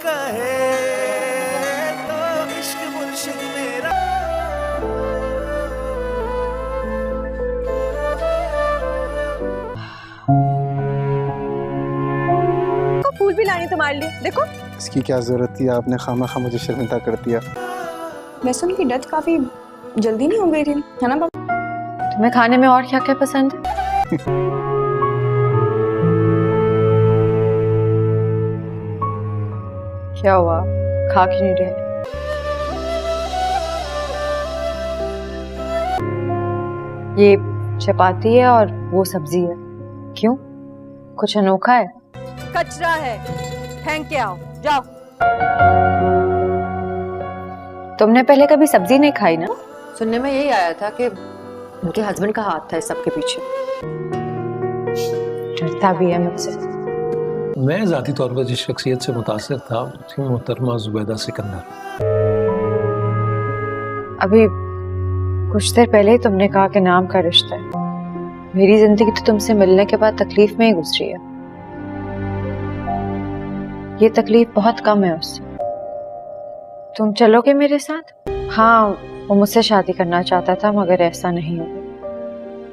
कहे तो इश्क मुर्शिद मेरा। फूल भी लानी तुम्हारे लिए, देखो। इसकी क्या जरूरत थी, आपने खामा मुझे शर्मिंदा कर दिया। वैसे उनकी डेथ काफी जल्दी नहीं हो गई थी, है ना बाबा? तुम्हें खाने में और क्या क्या पसंद है? क्या हुआ, खा क्यों नहीं रहे? ये चपाती है और वो सब्जी है, क्यों? कुछ अनोखा है? कचरा है, फेंक के आओ, जाओ। तुमने पहले कभी सब्जी नहीं खाई ना? सुनने में यही आया था कि उनके हस्बैंड का हाथ था इस सब के पीछे। डरता भी है मुझसे। मैं ज़ाती तौर पर जिस शख्सियत से मुतासिर था थी मोहतरमा जुबैदा सिकंदर। अभी कुछ देर पहले ही तुमने कहा कि नाम का रिश्ता है। मेरी जिंदगी तो तुमसे मिलने के बाद तकलीफ में ही गुजरी है। ये तकलीफ बहुत कम है उससे। तुम चलोगे मेरे साथ? हाँ, वो मुझसे शादी करना चाहता था मगर ऐसा नहीं हुआ।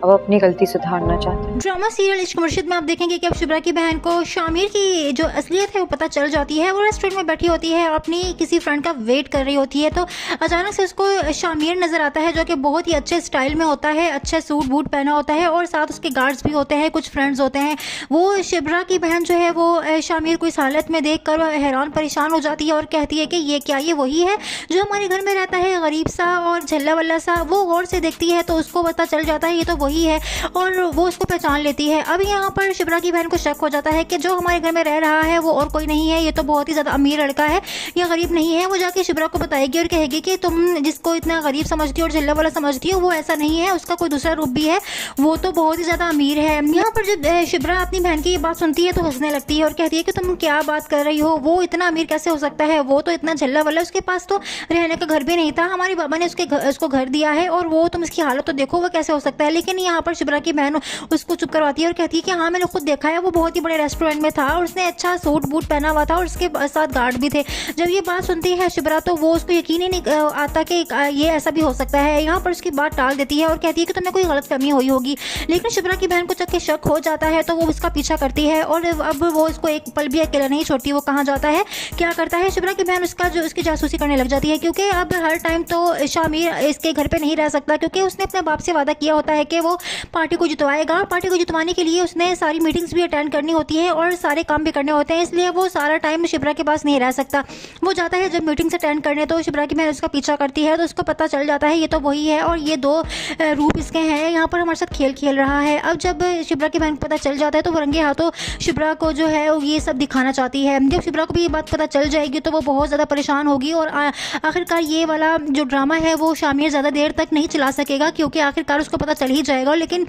अब अपनी गलती सुधारना चाहते हैं। ड्रामा सीरियल इश्क मुर्शिद में आप देखेंगे कि अब शुभ्रा की बहन को शामिर की जो असलियत है वो पता चल जाती है। वो रेस्टोरेंट में बैठी होती है, अपनी किसी फ्रेंड का वेट कर रही होती है, तो अचानक से उसको शामिर नजर आता है जो कि बहुत ही अच्छे स्टाइल में होता है, अच्छे सूट बूट पहना होता है और साथ उसके गार्ड्स भी होते हैं, कुछ फ्रेंड्स होते हैं। वो शुभ्रा की बहन जो है वो शामिर को इस हालत में देख कर हैरान परेशान हो जाती है और कहती है कि ये क्या, ये वही है जो हमारे घर में रहता है, गरीब सा और झल्ला वल्ला सा। वो गौर से देखती है तो उसको पता चल जाता है ये तो वही है और वो उसको पहचान लेती है। अब यहाँ पर शुभ्रा की बहन को शक हो जाता है कि जो हमारे घर में रह रहा है वो और कोई नहीं है, ये तो बहुत ही ज़्यादा अमीर लड़का है, ये गरीब नहीं है। वो जाके शुभ्रा को बताएगी और कहेगी कि तुम जिसको इतना गरीब समझती हो और झल्ला वाला समझती हो वो ऐसा नहीं है, उसका कोई दूसरा रूप भी है, वो तो बहुत ही ज़्यादा अमीर है। यहाँ पर जब शुभ्रा अपनी बहन की ये बात सुनती है तो हंसने लगती है और कहती है कि तुम क्या बात कर रही हो, वो इतना अमीर कैसे हो सकता है, वो तो इतना झल्ला वाला, उसके पास तो रहने का घर भी नहीं था, हमारे बाबा ने उसको घर दिया है और वो तुम इसकी हालत तो देखो वो कैसे हो सकता है। लेकिन यहाँ पर शुभ्रा की बहन उसको चुप करवाती है और कहती है कि हाँ मैंने खुद देखा है, वो बहुत ही बड़े रेस्टोरेंट में था और उसने अच्छा सूट बूट पहना हुआ था और उसके साथ गार्ड भी थे। जब ये बात सुनती है शुभ्रा तो वो उसको यकीन ही नहीं आता कि ये ऐसा भी हो सकता है। यहाँ पर उसकी बात टाल देती है और कहती है कि तुम्हें कोई गलतफहमी हुई होगी। लेकिन शुभ्रा की बहन को जब शक हो जाता है तो वो उसका पीछा करती है और अब वो उसको एक पल भी अकेला नहीं छोड़ती। वो कहाँ जाता है, क्या करता है, शुभ्रा की बहन उसकी जासूसी करने लग जाती है क्योंकि अब हर टाइम तो शामिर इसके घर पे नहीं रह सकता क्योंकि उसने अपने बाप से वादा किया होता है कि वो पार्टी को जितवाएगा। पार्टी को जितवाने के लिए उसने सारी मीटिंग्स भी अटेंड करनी होती है और सारे काम भी करने होते हैं, इसलिए वो सारा टाइम शुभ्रा के पास नहीं रह सकता। वो जाता है जब मीटिंग्स अटेंड करने तो शुभ्रा की बहन उसका पीछा करती है तो उसको पता चल जाता है ये तो वही है और ये दो रूप इसके हैं, यहाँ पर हमारे साथ खेल खेल रहा है। अब जब शुभ्रा की बहन को पता चल जाता है तो वो रंगे हाथों शुभ्रा को जो है ये सब दिखाना चाहती है। जब शुभ्रा को भी ये बात पता चल जाएगी तो वो बहुत ज़्यादा परेशान होगी और आखिरकार ये वाला जो ड्रामा है वो शामिर ज़्यादा देर तक नहीं चला सकेगा क्योंकि आखिरकार उसको पता चल ही जाएगा। लेकिन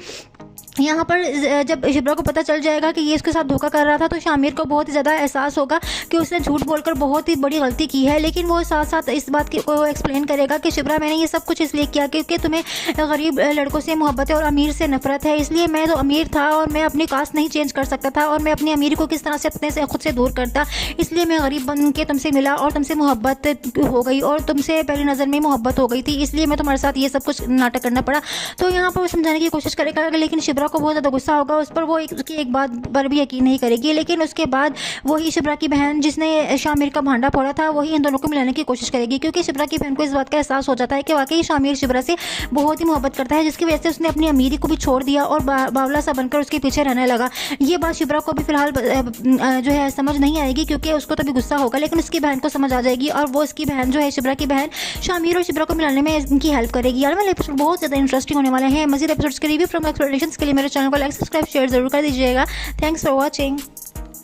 यहाँ पर जब शुभ्रा को पता चल जाएगा कि ये इसके साथ धोखा कर रहा था तो शामिर को बहुत ही ज़्यादा एहसास होगा कि उसने झूठ बोलकर बहुत ही बड़ी गलती की है। लेकिन वो साथ साथ इस बात को एक्सप्लेन करेगा कि शुभ्रा मैंने ये सब कुछ इसलिए किया क्योंकि तुम्हें गरीब लड़कों से मोहब्बत है और अमीर से नफरत है, इसलिए मैं तो अमीर था और मैं अपनी कास्ट नहीं चेंज कर सकता था और मैं अपनी अमीरी को किस तरह से अपने से खुद से दूर करता, इसलिए मैं गरीब बन के तुमसे मिला और तुमसे मोहब्बत हो गई और तुमसे पहली नज़र में मोहब्बत हो गई थी, इसलिए मैं तुम्हारे साथ ये सब कुछ नाटक करना पड़ा। तो यहाँ पर वो समझाने की कोशिश करेगा लेकिन शुभ्रा को बहुत ज़्यादा गुस्सा होगा उस पर, वो उसकी एक बात पर भी यकीन नहीं करेगी। लेकिन उसके बाद वही शुभ्रा की बहन जिसने शामिर का भांडा फोड़ा था वही इन दोनों को मिलाने की कोशिश करेगी क्योंकि शुभ्रा की बहन को इस बात का एहसास हो जाता है कि वाकई शामिर शुभ्रा से बहुत ही मोहब्बत करता है, जिसकी वजह से उसने अपनी अमीरी को भी छोड़ दिया और बावला सा बनकर उसके पीछे रहने लगा। ये बात शुभ्रा को भी फिलहाल जो है समझ नहीं आएगी क्योंकि उसको तो भी गुस्सा होगा, लेकिन उसकी बहन को समझ आ जाएगी और वो उसकी बहन जो है शुभ्रा की बहन शामिर और शुभ्रा को मिलाने में इनकी हेल्प करेगी। यार वाले एपिसोड बहुत ज़्यादा इंटरेस्टिंग होने वाले हैं। मज़ीद एपिसोड्स के रिव्यू फ्रॉम एक्सप्लेनेशंस के लिए मेरे चैनल को लाइक सब्सक्राइब शेयर जरूर कर दीजिएगा। Thanks for watching.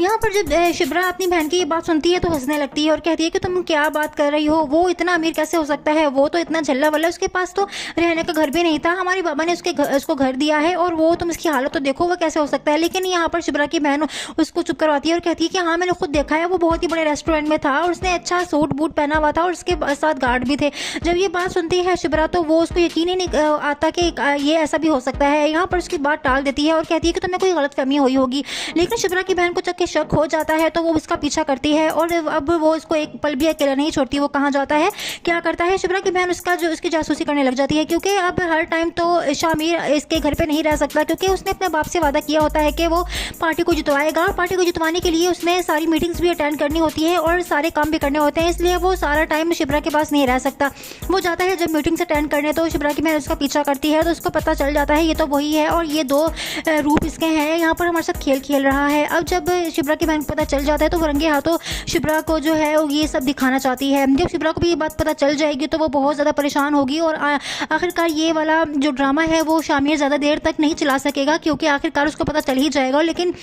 यहाँ पर जब शुभ्रा अपनी बहन की ये बात सुनती है तो हंसने लगती है और कहती है कि तुम क्या बात कर रही हो, वो इतना अमीर कैसे हो सकता है, वो तो इतना झल्ला वाला, उसके पास तो रहने का घर भी नहीं था, हमारे बाबा ने उसको घर दिया है और वो तुम इसकी हालत तो देखो वो कैसे हो सकता है। लेकिन यहाँ पर शुभ्रा की बहन उसको चुप करवाती है और कहती है कि हाँ मैंने खुद देखा है, वो बहुत ही बड़े रेस्टोरेंट में था और उसने अच्छा सूट बूट पहना हुआ था और उसके साथ गार्ड भी थे। जब ये बात सुनती है शुभ्रा तो वो उसको यकीन ही नहीं आता कि ये ऐसा भी हो सकता है। यहाँ पर उसकी बात टाल देती है और कहती है कि तुम्हें कोई गलतफहमी हुई होगी। लेकिन शुभ्रा की बहन को जब शक हो जाता है तो वो उसका पीछा करती है और अब वो उसको एक पल भी अकेला नहीं छोड़ती। वो कहाँ जाता है, क्या करता है, शुभ्रा की बहन उसकी जासूसी करने लग जाती है, क्योंकि अब हर टाइम तो शामिर इसके घर पे नहीं रह सकता, क्योंकि उसने अपने बाप से वादा किया होता है कि वो पार्टी को जितवाएगा। पार्टी को जितवाने के लिए उसने सारी मीटिंग्स भी अटेंड करनी होती है और सारे काम भी करने होते हैं, इसलिए वो सारा टाइम शुभ्रा के पास नहीं रह सकता। वो जाता है जब मीटिंग्स अटेंड करने, तो शुभ्रा की बहन उसका पीछा करती है, तो उसको पता चल जाता है ये तो वही है और ये 2 रूप इसके हैं, यहाँ पर हमारे साथ खेल खेल रहा है। अब जब शुभ्रा की बहन को पता चल जाता है तो वो रंगे हाथों शुभ्रा को जो है ये सब दिखाना चाहती है। जब शुभ्रा को भी ये बात पता चल जाएगी तो वो बहुत ज़्यादा परेशान होगी और आखिरकार ये वाला जो ड्रामा है वो शामिर ज़्यादा देर तक नहीं चला सकेगा, क्योंकि आखिरकार उसको पता चल ही जाएगा। लेकिन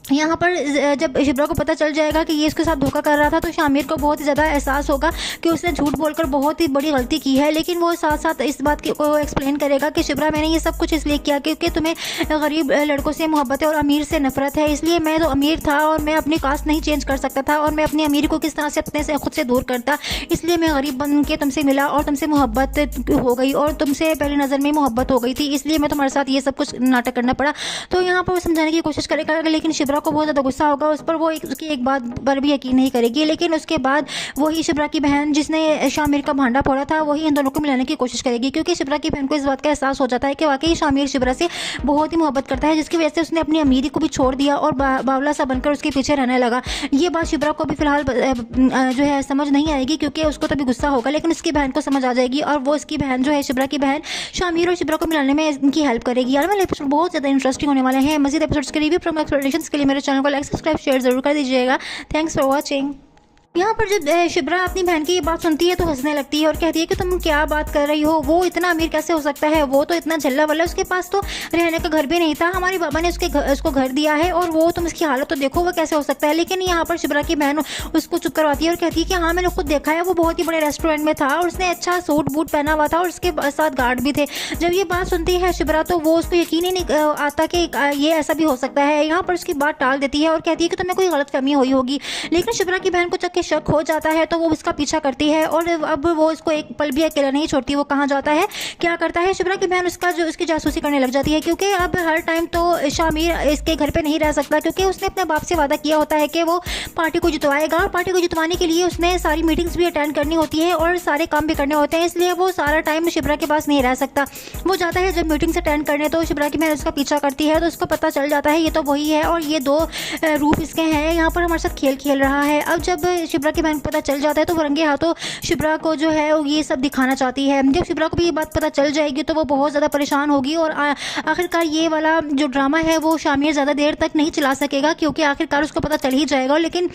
यहाँ पर जब शुभ्रा को पता चल जाएगा कि ये इसके साथ धोखा कर रहा था तो शामिर को बहुत ही ज़्यादा एहसास होगा कि उसने झूठ बोलकर बहुत ही बड़ी गलती की है। लेकिन वो साथ साथ इस बात को एक्सप्लेन करेगा कि शुभ्रा मैंने ये सब कुछ इसलिए किया क्योंकि तुम्हें गरीब लड़कों से मोहब्बत है और अमीर से नफरत है, इसलिए मैं तो अमीर था और मैं अपनी कास्ट नहीं चेंज कर सकता था और मैं अपनी अमीरी को किस तरह से अपने से खुद से दूर करता, इसलिए मैं गरीब बन के तुमसे मिला और तुमसे मोहब्बत हो गई और तुमसे पहली नज़र में मोहब्बत हो गई थी, इसलिए मैं तुम्हारे साथ ये सब कुछ नाटक करना पड़ा। तो यहाँ पर वो समझाने की कोशिश करेगा, लेकिन शुभ्रा को बहुत ज़्यादा गुस्सा होगा उस पर, वो उसकी एक बात पर भी यकीन नहीं करेगी। लेकिन उसके बाद वही शुभ्रा की बहन जिसने शामिर का भांडा फोड़ा था वही इन दोनों को मिलाने की कोशिश करेगी, क्योंकि शुभ्रा की बहन को इस बात का एहसास हो जाता है कि वाकई शामिर शुभ्रा से बहुत ही मोहब्बत करता है, जिसकी वजह से उसने अपनी अमीरी को भी छोड़ दिया और बावला सा बनकर उसके पीछे रहने लगा। ये बात शुभ्रा को भी फिलहाल जो है समझ नहीं आएगी, क्योंकि उसको तो भी गुस्सा होगा, लेकिन उसकी बहन को समझ आ जाएगी और वो उसकी बहन जो है शुभ्रा की बहन शामिर और शुभ्रा को मिलाने में इनकी हेल्प करेगी। यार वाले एपिसोड बहुत ज़्यादा इंटरेस्टिंग होने वाले हैं। मज़ीद एपिसोड्स के रिव्यू प्रोमो एक्सप्लेनेशंस के लिए मेरे चैनल को लाइक सब्सक्राइब शेयर जरूर कर दीजिएगा। Thanks for watching. यहाँ पर जब शुभ्रा अपनी बहन की ये बात सुनती है तो हंसने लगती है और कहती है कि तुम क्या बात कर रही हो, वो इतना अमीर कैसे हो सकता है, वो तो इतना झल्ला वाला, उसके पास तो रहने का घर भी नहीं था, हमारे बाबा ने उसको घर दिया है और वो तुम इसकी हालत तो देखो वो कैसे हो सकता है। लेकिन यहाँ पर शुभ्रा की बहन उसको चुप करवाती है और कहती है कि हाँ मैंने खुद देखा है, वो बहुत ही बड़े रेस्टोरेंट में था और उसने अच्छा सूट बूट पहना हुआ था और उसके साथ गार्ड भी थे। जब ये बात सुनती है शुभ्रा तो वो उसको यकीन ही नहीं आता कि ये ऐसा भी हो सकता है। यहाँ पर उसकी बात टाल देती है और कहती है कि तुम्हें कोई गलतफहमी हुई होगी। लेकिन शुभ्रा की बहन को जब शक हो जाता है तो वो उसका पीछा करती है और अब वो उसको एक पल भी अकेला नहीं छोड़ती। वो कहाँ जाता है, क्या करता है, शुभ्रा की बहन उसकी जासूसी करने लग जाती है, क्योंकि अब हर टाइम तो शामिर इसके घर पे नहीं रह सकता, क्योंकि उसने अपने बाप से वादा किया होता है कि वो पार्टी को जितवाएगा और पार्टी को जितवाने के लिए उसने सारी मीटिंग्स भी अटेंड करनी होती है और सारे काम भी करने होते हैं, इसलिए वो सारा टाइम शुभ्रा के पास नहीं रह सकता। वो जाता है जब मीटिंग्स अटेंड करने, तो शुभ्रा की बहन उसका पीछा करती है, तो उसको पता चल जाता है ये तो वही है और ये 2 रूप इसके हैं, यहाँ पर हमारे साथ खेल खेल रहा है। अब जब शुभ्रा की बहन को पता चल जाता है तो वो रंगे हाथों शुभ्रा को जो है ये सब दिखाना चाहती है। जब शुभ्रा को भी ये बात पता चल जाएगी तो वो बहुत ज़्यादा परेशान होगी और आखिरकार ये वाला जो ड्रामा है वो शामिर ज़्यादा देर तक नहीं चला सकेगा, क्योंकि आखिरकार उसको पता चल ही जाएगा। लेकिन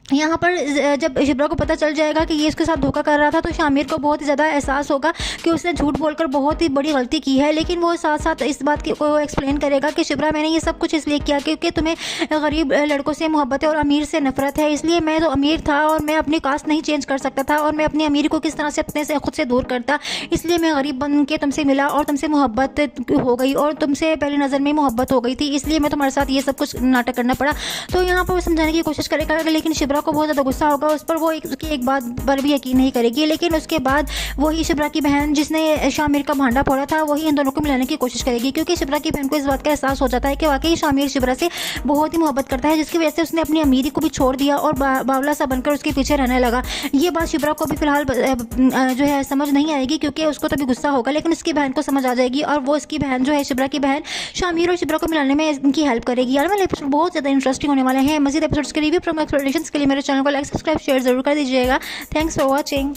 यहाँ पर जब शुभ्रा को पता चल जाएगा कि ये इसके साथ धोखा कर रहा था तो शामिर को बहुत ही ज़्यादा एहसास होगा कि उसने झूठ बोलकर बहुत ही बड़ी गलती की है। लेकिन वो साथ साथ इस बात को एक्सप्लेन करेगा कि शुभ्रा मैंने ये सब कुछ इसलिए किया क्योंकि तुम्हें गरीब लड़कों से मोहब्बत है और अमीर से नफरत है, इसलिए मैं तो अमीर था और मैं अपनी कास्ट नहीं चेंज कर सकता था और मैं अपनी अमीरी को किस तरह से अपने से खुद से दूर करता, इसलिए मैं गरीब बन के तुमसे मिला और तुमसे मोहब्बत हो गई और तुमसे पहली नज़र में मोहब्बत हो गई थी, इसलिए मैं तुम्हारे साथ ये सब कुछ नाटक करना पड़ा। तो यहाँ पर वो समझाने की कोशिश करेगा, लेकिन शुभ्रा को बहुत ज़्यादा गुस्सा होगा उस पर, वो उसकी एक बात पर भी यकीन नहीं करेगी। लेकिन उसके बाद वही शुभ्रा की बहन जिसने शामिर का भांडा फोड़ा था वही इन दोनों को मिलाने की कोशिश करेगी, क्योंकि शुभ्रा की बहन को इस बात का एहसास हो जाता है कि वाकई शामिर शुभ्रा से बहुत ही मोहब्बत करता है, जिसकी वजह से उसने अपनी अमीरी को भी छोड़ दिया और बावला सा बनकर उसके पीछे रहने लगा। ये बात शुभ्रा को भी फिलहाल जो है समझ नहीं आएगी, क्योंकि उसको तो भी गुस्सा होगा, लेकिन उसकी बहन को समझ आ जाएगी और वो उसकी बहन जो है शुभ्रा की बहन शामिर और शुभ्रा को मिलाने में इनकी हेल्प करेगी। यार वाले एपिसोड बहुत ज़्यादा इंटरेस्टिंग होने वाले हैं। मज़ीद एपिसोड्स के रिव्यू प्रोमो एक्सप्लेनेशंस के लिए मेरे चैनल को लाइक सब्सक्राइब शेयर जरूर कर दीजिएगा। Thanks for watching.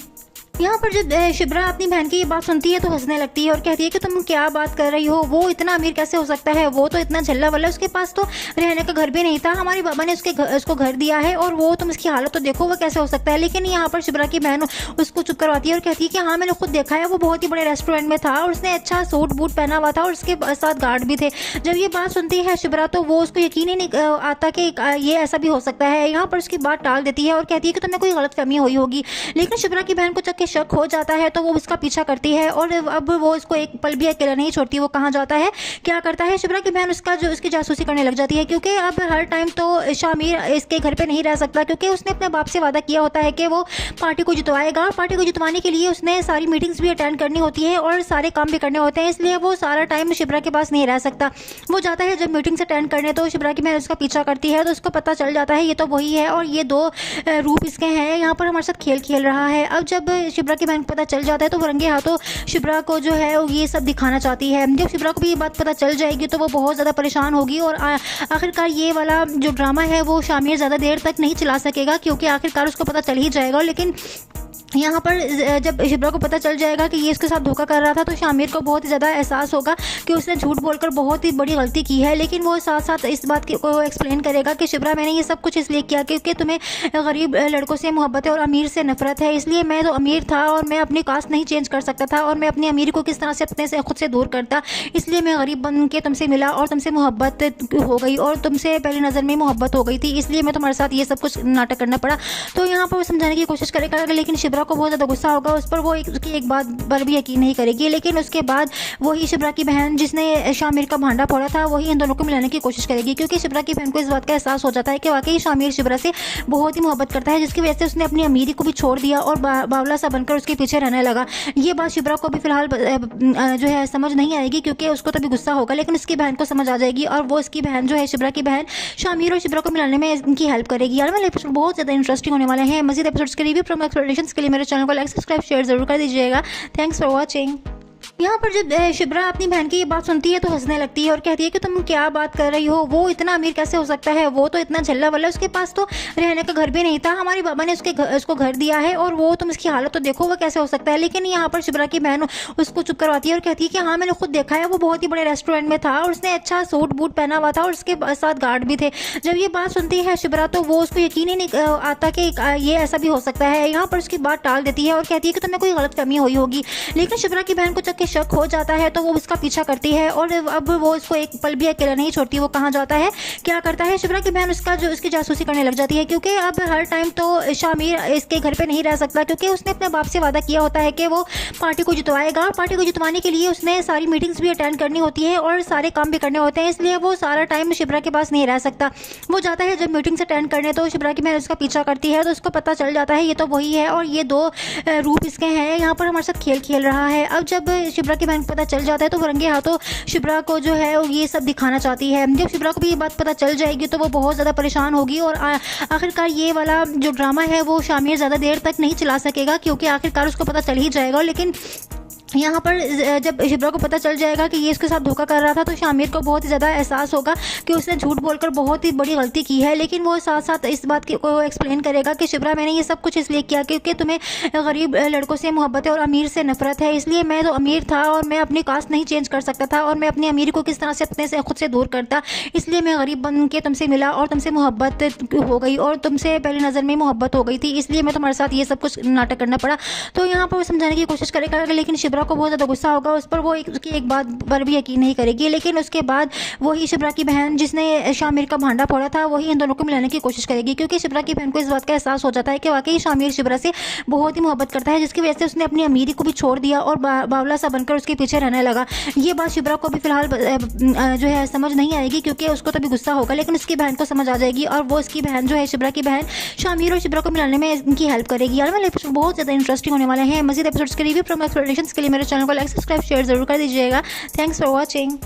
यहाँ पर जब शुभ्रा अपनी बहन की ये बात सुनती है तो हंसने लगती है और कहती है कि तुम क्या बात कर रही हो, वो इतना अमीर कैसे हो सकता है, वो तो इतना झल्ला वाला, उसके पास तो रहने का घर भी नहीं था, हमारे बाबा ने उसको घर दिया है और वो तुम इसकी हालत तो देखो वो कैसे हो सकता है। लेकिन यहाँ पर शुभ्रा की बहन उसको चुप करवाती है और कहती है कि हाँ मैंने खुद देखा है, वो बहुत ही बड़े रेस्टोरेंट में था और उसने अच्छा सूट बूट पहना हुआ था और उसके साथ गार्ड भी थे। जब ये बात सुनती है शुभ्रा तो वो उसको यकीन ही नहीं आता कि ये ऐसा भी हो सकता है। यहाँ पर उसकी बात टाल देती है और कहती है कि तुम्हें कोई गलतफहमी हुई होगी। लेकिन शुभ्रा की बहन को जब शक हो जाता है तो वो उसका पीछा करती है और अब वो उसको एक पल भी अकेला नहीं छोड़ती। वो कहाँ जाता है, क्या करता है, शुभ्रा की बहन उसकी जासूसी करने लग जाती है, क्योंकि अब हर टाइम तो शामिर इसके घर पे नहीं रह सकता, क्योंकि उसने अपने बाप से वादा किया होता है कि वो पार्टी को जितवाएगा। पार्टी को जितवाने के लिए उसने सारी मीटिंग्स भी अटेंड करनी होती है और सारे काम भी करने होते हैं, इसलिए वो सारा टाइम शुभ्रा के पास नहीं रह सकता। वो जाता है जब मीटिंग्स अटेंड करने, तो शुभ्रा की बहन उसका पीछा करती है, तो उसको पता चल जाता है ये तो वही है और ये 2 रूप इसके हैं, यहाँ पर हमारे साथ खेल खेल रहा है। अब जब शुभ्रा की बहन को पता चल जाता है तो वो रंगे हाथों शुभ्रा को जो है ये सब दिखाना चाहती है। जब शुभ्रा को भी ये बात पता चल जाएगी तो वो बहुत ज़्यादा परेशान होगी और आखिरकार ये वाला जो ड्रामा है वो शामिर ज़्यादा देर तक नहीं चला सकेगा, क्योंकि आखिरकार उसको पता चल ही जाएगा। लेकिन यहाँ पर जब शुभ्रा को पता चल जाएगा कि ये इसके साथ धोखा कर रहा था तो शामिर को बहुत ही ज़्यादा एहसास होगा कि उसने झूठ बोलकर बहुत ही बड़ी गलती की है। लेकिन वो साथ साथ इस बात को एक्सप्लेन करेगा कि शुभ्रा, मैंने ये सब कुछ इसलिए किया क्योंकि तुम्हें गरीब लड़कों से मोहब्बत है और अमीर से नफरत है, इसलिए मैं तो अमीर था और मैं अपनी कास्ट नहीं चेंज कर सकता था और मैं अपनी अमीरी को किस तरह से अपने से खुद से दूर करता, इसलिए मैं गरीब बन के तुमसे मिला और तुमसे मोहब्बत हो गई और तुमसे पहली नज़र में मोहब्बत हो गई थी, इसलिए मैं तुम्हारे साथ ये सब कुछ नाटक करना पड़ा। तो यहाँ पर वो समझाने की कोशिश करेगा, लेकिन शुभ्रा को बहुत ज़्यादा गुस्सा होगा उस पर, वो उसकी एक बात पर भी यकीन नहीं करेगी। लेकिन उसके बाद वही शुभ्रा की बहन जिसने शामिर का भांडा फोड़ा था वही इन दोनों को मिलाने की कोशिश करेगी, क्योंकि शुभ्रा की बहन को इस बात का एहसास हो जाता है कि वाकई शामिर शुभ्रा से बहुत ही मोहब्बत करता है, जिसकी वजह से उसने अपनी अमीरी को भी छोड़ दिया और बावला सा बनकर उसके पीछे रहने लगा। ये बात शुभ्रा को भी फिलहाल जो है समझ नहीं आएगी, क्योंकि उसको तो भी गुस्सा होगा, लेकिन उसकी बहन को समझ आ जाएगी और वो उसकी बहन जो है शुभ्रा की बहन शामिर और शुभ्रा को मिलाने में इनकी हेल्प करेगी। यार वाले एपिसोड बहुत ज़्यादा इंटरेस्टिंग होने वाले हैं। मज़ीद एपिसोड्स के रिव्यू प्रोमो एक्सप्लेनेशंस के लिए मेरे चैनल को लाइक सब्सक्राइब शेयर जरूर कर दीजिएगा। Thanks for watching. यहाँ पर जब शुभ्रा अपनी बहन की ये बात सुनती है तो हंसने लगती है और कहती है कि तुम क्या बात कर रही हो, वो इतना अमीर कैसे हो सकता है, वो तो इतना झल्ला वाला, उसके पास तो रहने का घर भी नहीं था, हमारे बाबा ने उसको घर दिया है और वो तुम इसकी हालत तो देखो वो कैसे हो सकता है। लेकिन यहाँ पर शुभ्रा की बहन उसको चुप करवाती है और कहती है कि हाँ मैंने खुद देखा है, वो बहुत ही बड़े रेस्टोरेंट में था और उसने अच्छा सूट बूट पहना हुआ था और उसके साथ गार्ड भी थे। जब ये बात सुनती है शुभ्रा तो वो उसको यकीन ही नहीं आता कि ये ऐसा भी हो सकता है। यहाँ पर उसकी बात टाल देती है और कहती है कि तुम्हें कोई गलतफहमी हुई होगी। लेकिन शुभ्रा की बहन को जब शक हो जाता है तो वो उसका पीछा करती है और अब वो उसको एक पल भी अकेला नहीं छोड़ती। वो कहाँ जाता है, क्या करता है, शुभ्रा की बहन उसकी जासूसी करने लग जाती है, क्योंकि अब हर टाइम तो शामिर इसके घर पे नहीं रह सकता, क्योंकि उसने अपने बाप से वादा किया होता है कि वो पार्टी को जितवाएगा। पार्टी को जितवाने के लिए उसने सारी मीटिंग्स भी अटेंड करनी होती है और सारे काम भी करने होते हैं, इसलिए वो सारा टाइम शुभ्रा के पास नहीं रह सकता। वो जाता है जब मीटिंग्स अटेंड करने, तो शुभ्रा की बहन उसका पीछा करती है, तो उसको पता चल जाता है ये तो वही है और ये 2 रूप इसके हैं, यहाँ पर हमारे साथ खेल खेल रहा है। अब जब शुभ्रा की बहन को पता चल जाता है तो वो रंगे हाथों शुभ्रा को जो है ये सब दिखाना चाहती है। जब शुभ्रा को भी ये बात पता चल जाएगी तो वो बहुत ज़्यादा परेशान होगी और आखिरकार ये वाला जो ड्रामा है वो शामिर ज़्यादा देर तक नहीं चला सकेगा, क्योंकि आखिरकार उसको पता चल ही जाएगा। लेकिन यहाँ पर जब शुभ्रा को पता चल जाएगा कि ये इसके साथ धोखा कर रहा था तो शामिर को बहुत ही ज़्यादा एहसास होगा कि उसने झूठ बोलकर बहुत ही बड़ी गलती की है। लेकिन वो साथ साथ इस बात को एक्सप्लेन करेगा कि शुभ्रा, मैंने ये सब कुछ इसलिए किया क्योंकि तुम्हें गरीब लड़कों से मोहब्बत है और अमीर से नफरत है, इसलिए मैं तो अमीर था और मैं अपनी कास्ट नहीं चेंज कर सकता था और मैं अपनी अमीरी को किस तरह से अपने से खुद से दूर करता, इसलिए मैं गरीब बन के तुमसे मिला और तुमसे मोहब्बत हो गई और तुमसे पहली नज़र में मोहब्बत हो गई थी, इसलिए मैं तुम्हारे साथ ये सब कुछ नाटक करना पड़ा। तो यहाँ पर वो समझाने की कोशिश करेगा, लेकिन शुभ्रा को बहुत ज़्यादा गुस्सा होगा उस पर, वो उसकी एक बात पर भी यकीन नहीं करेगी। लेकिन उसके बाद वही शुभ्रा की बहन जिसने शामिर का भांडा फोड़ा था वही इन दोनों को मिलाने की कोशिश करेगी, क्योंकि शुभ्रा की बहन को इस बात का एहसास हो जाता है कि वाकई शामिर शुभ्रा से बहुत ही मोहब्बत करता है, जिसकी वजह से उसने अपनी अमीरी को भी छोड़ दिया और बावला सा बनकर उसके पीछे रहने लगा। ये बात शुभ्रा को भी फिलहाल जो है समझ नहीं आएगी, क्योंकि उसको तो भी गुस्सा होगा, लेकिन उसकी बहन को समझ आ जाएगी और वो उसकी बहन जो है शुभ्रा की बहन शामिर और शुभ्रा को मिलाने में इनकी हेल्प करेगी। यार वाले एपिसोड बहुत ज़्यादा इंटरेस्टिंग होने वाले हैं। मज़ीद एपिसोड्स के रिव्यू प्रोमो एक्सप्लेनेशंस के लिए मेरे चैनल को लाइक सब्सक्राइब शेयर जरूर कर दीजिएगा। Thanks for watching.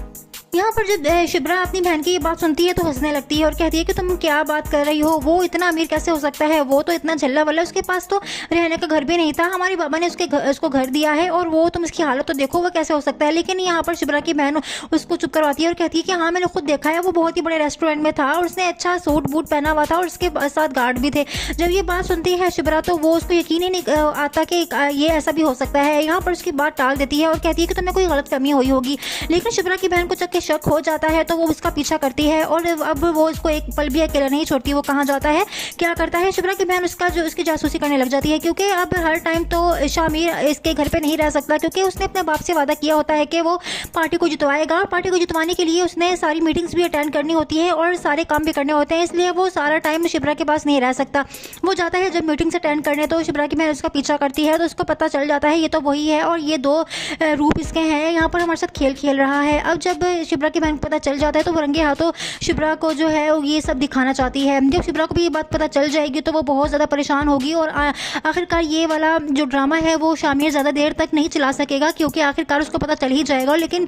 यहाँ पर जब शुभ्रा अपनी बहन की ये बात सुनती है तो हंसने लगती है और कहती है कि तुम क्या बात कर रही हो, वो इतना अमीर कैसे हो सकता है, वो तो इतना झल्ला वाला, उसके पास तो रहने का घर भी नहीं था, हमारे बाबा ने उसको घर दिया है और वो तुम इसकी हालत तो देखो वो कैसे हो सकता है। लेकिन यहाँ पर शुभ्रा की बहन उसको चुप करवाती है और कहती है कि हाँ मैंने खुद देखा है, वो बहुत ही बड़े रेस्टोरेंट में था और उसने अच्छा सूट बूट पहना हुआ था और उसके साथ गार्ड भी थे। जब ये बात सुनती है शुभ्रा तो वो उसको यकीन ही नहीं आता कि ये ऐसा भी हो सकता है। यहाँ पर उसकी बात टाल देती है और कहती है कि तुम्हें कोई गलतफहमी हुई होगी। लेकिन शुभ्रा की बहन को जब शक हो जाता है तो वो उसका पीछा करती है और अब वो उसको एक पल भी अकेला नहीं छोड़ती। वो कहाँ जाता है, क्या करता है, शुभ्रा की बहन उसकी जासूसी करने लग जाती है, क्योंकि अब हर टाइम तो शामिर इसके घर पे नहीं रह सकता, क्योंकि उसने अपने बाप से वादा किया होता है कि वो पार्टी को जितवाएगा। पार्टी को जितवाने के लिए उसने सारी मीटिंग्स भी अटेंड करनी होती है और सारे काम भी करने होते हैं, इसलिए वो सारा टाइम शुभ्रा के पास नहीं रह सकता। वो जाता है जब मीटिंग्स अटेंड करने, तो शुभ्रा की बहन उसका पीछा करती है, तो उसको पता चल जाता है ये तो वही है और ये 2 रूप इसके हैं, यहाँ पर हमारे साथ खेल खेल रहा है। अब जब शुभ्रा की बहन को पता चल जाता है तो वो रंगे हाथों शुभ्रा को जो है ये सब दिखाना चाहती है। जब शुभ्रा को भी ये बात पता चल जाएगी तो वो बहुत ज़्यादा परेशान होगी और आखिरकार ये वाला जो ड्रामा है वो शामिर ज़्यादा देर तक नहीं चला सकेगा, क्योंकि आखिरकार उसको पता चल ही जाएगा। लेकिन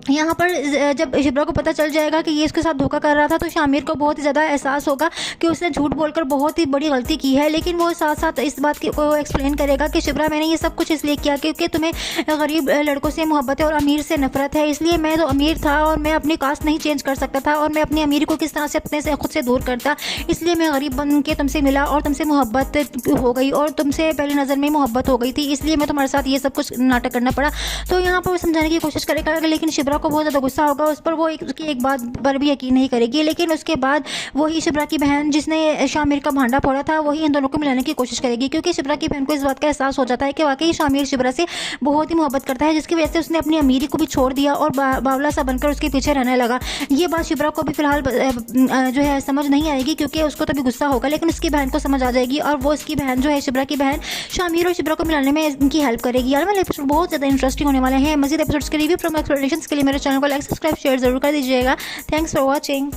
यहाँ पर जब शुभ्रा को पता चल जाएगा कि ये इसके साथ धोखा कर रहा था तो शामिर को बहुत ही ज़्यादा एहसास होगा कि उसने झूठ बोलकर बहुत ही बड़ी गलती की है। लेकिन वो साथ साथ इस बात को एक्सप्लेन करेगा कि शुभ्रा, मैंने ये सब कुछ इसलिए किया क्योंकि तुम्हें गरीब लड़कों से मोहब्बत है और अमीर से नफरत है, इसलिए मैं तो अमीर था और मैं अपनी कास्ट नहीं चेंज कर सकता था और मैं अपनी अमीरी को किस तरह से अपने से खुद से दूर करता, इसलिए मैं गरीब बन के तुमसे मिला और तुमसे मोहब्बत हो गई और तुमसे पहली नज़र में मोहब्बत हो गई थी, इसलिए मैं तुम्हारे साथ ये सब कुछ नाटक करना पड़ा। तो यहाँ पर वो समझाने की कोशिश करेगा, लेकिन शुभ्रा को बहुत ज़्यादा गुस्सा होगा उस पर, वो उसकी एक बात पर भी यकीन नहीं करेगी। लेकिन उसके बाद वही शुभ्रा की बहन जिसने शामिर का भांडा फोड़ा था वही इन दोनों को मिलाने की कोशिश करेगी, क्योंकि शुभ्रा की बहन को इस बात का एहसास हो जाता है कि वाकई शामिर शुभ्रा से बहुत ही मोहब्बत करता है, जिसकी वजह से उसने अपनी अमीरी को भी छोड़ दिया और बावला सा बनकर उसके पीछे रहने लगा। ये बात शुभ्रा को भी फिलहाल जो है समझ नहीं आएगी, क्योंकि उसको तभी गुस्सा होगा, लेकिन उसकी बहन को समझ आ जाएगी और वो उसकी बहन जो है शुभ्रा की बहन शामिर और शुभ्रा को मिलाने में इनकी हेल्प करेगी। यार वाले एपिसोड बहुत ज़्यादा इंटरेस्टिंग होने वाले हैं। मज़ीद एपिसोड्स के रिव्यू प्रोमो एक्सप्लेनेशंस के लिए मेरे चैनल को लाइक सब्सक्राइब शेयर जरूर कर दीजिएगा। Thanks for watching.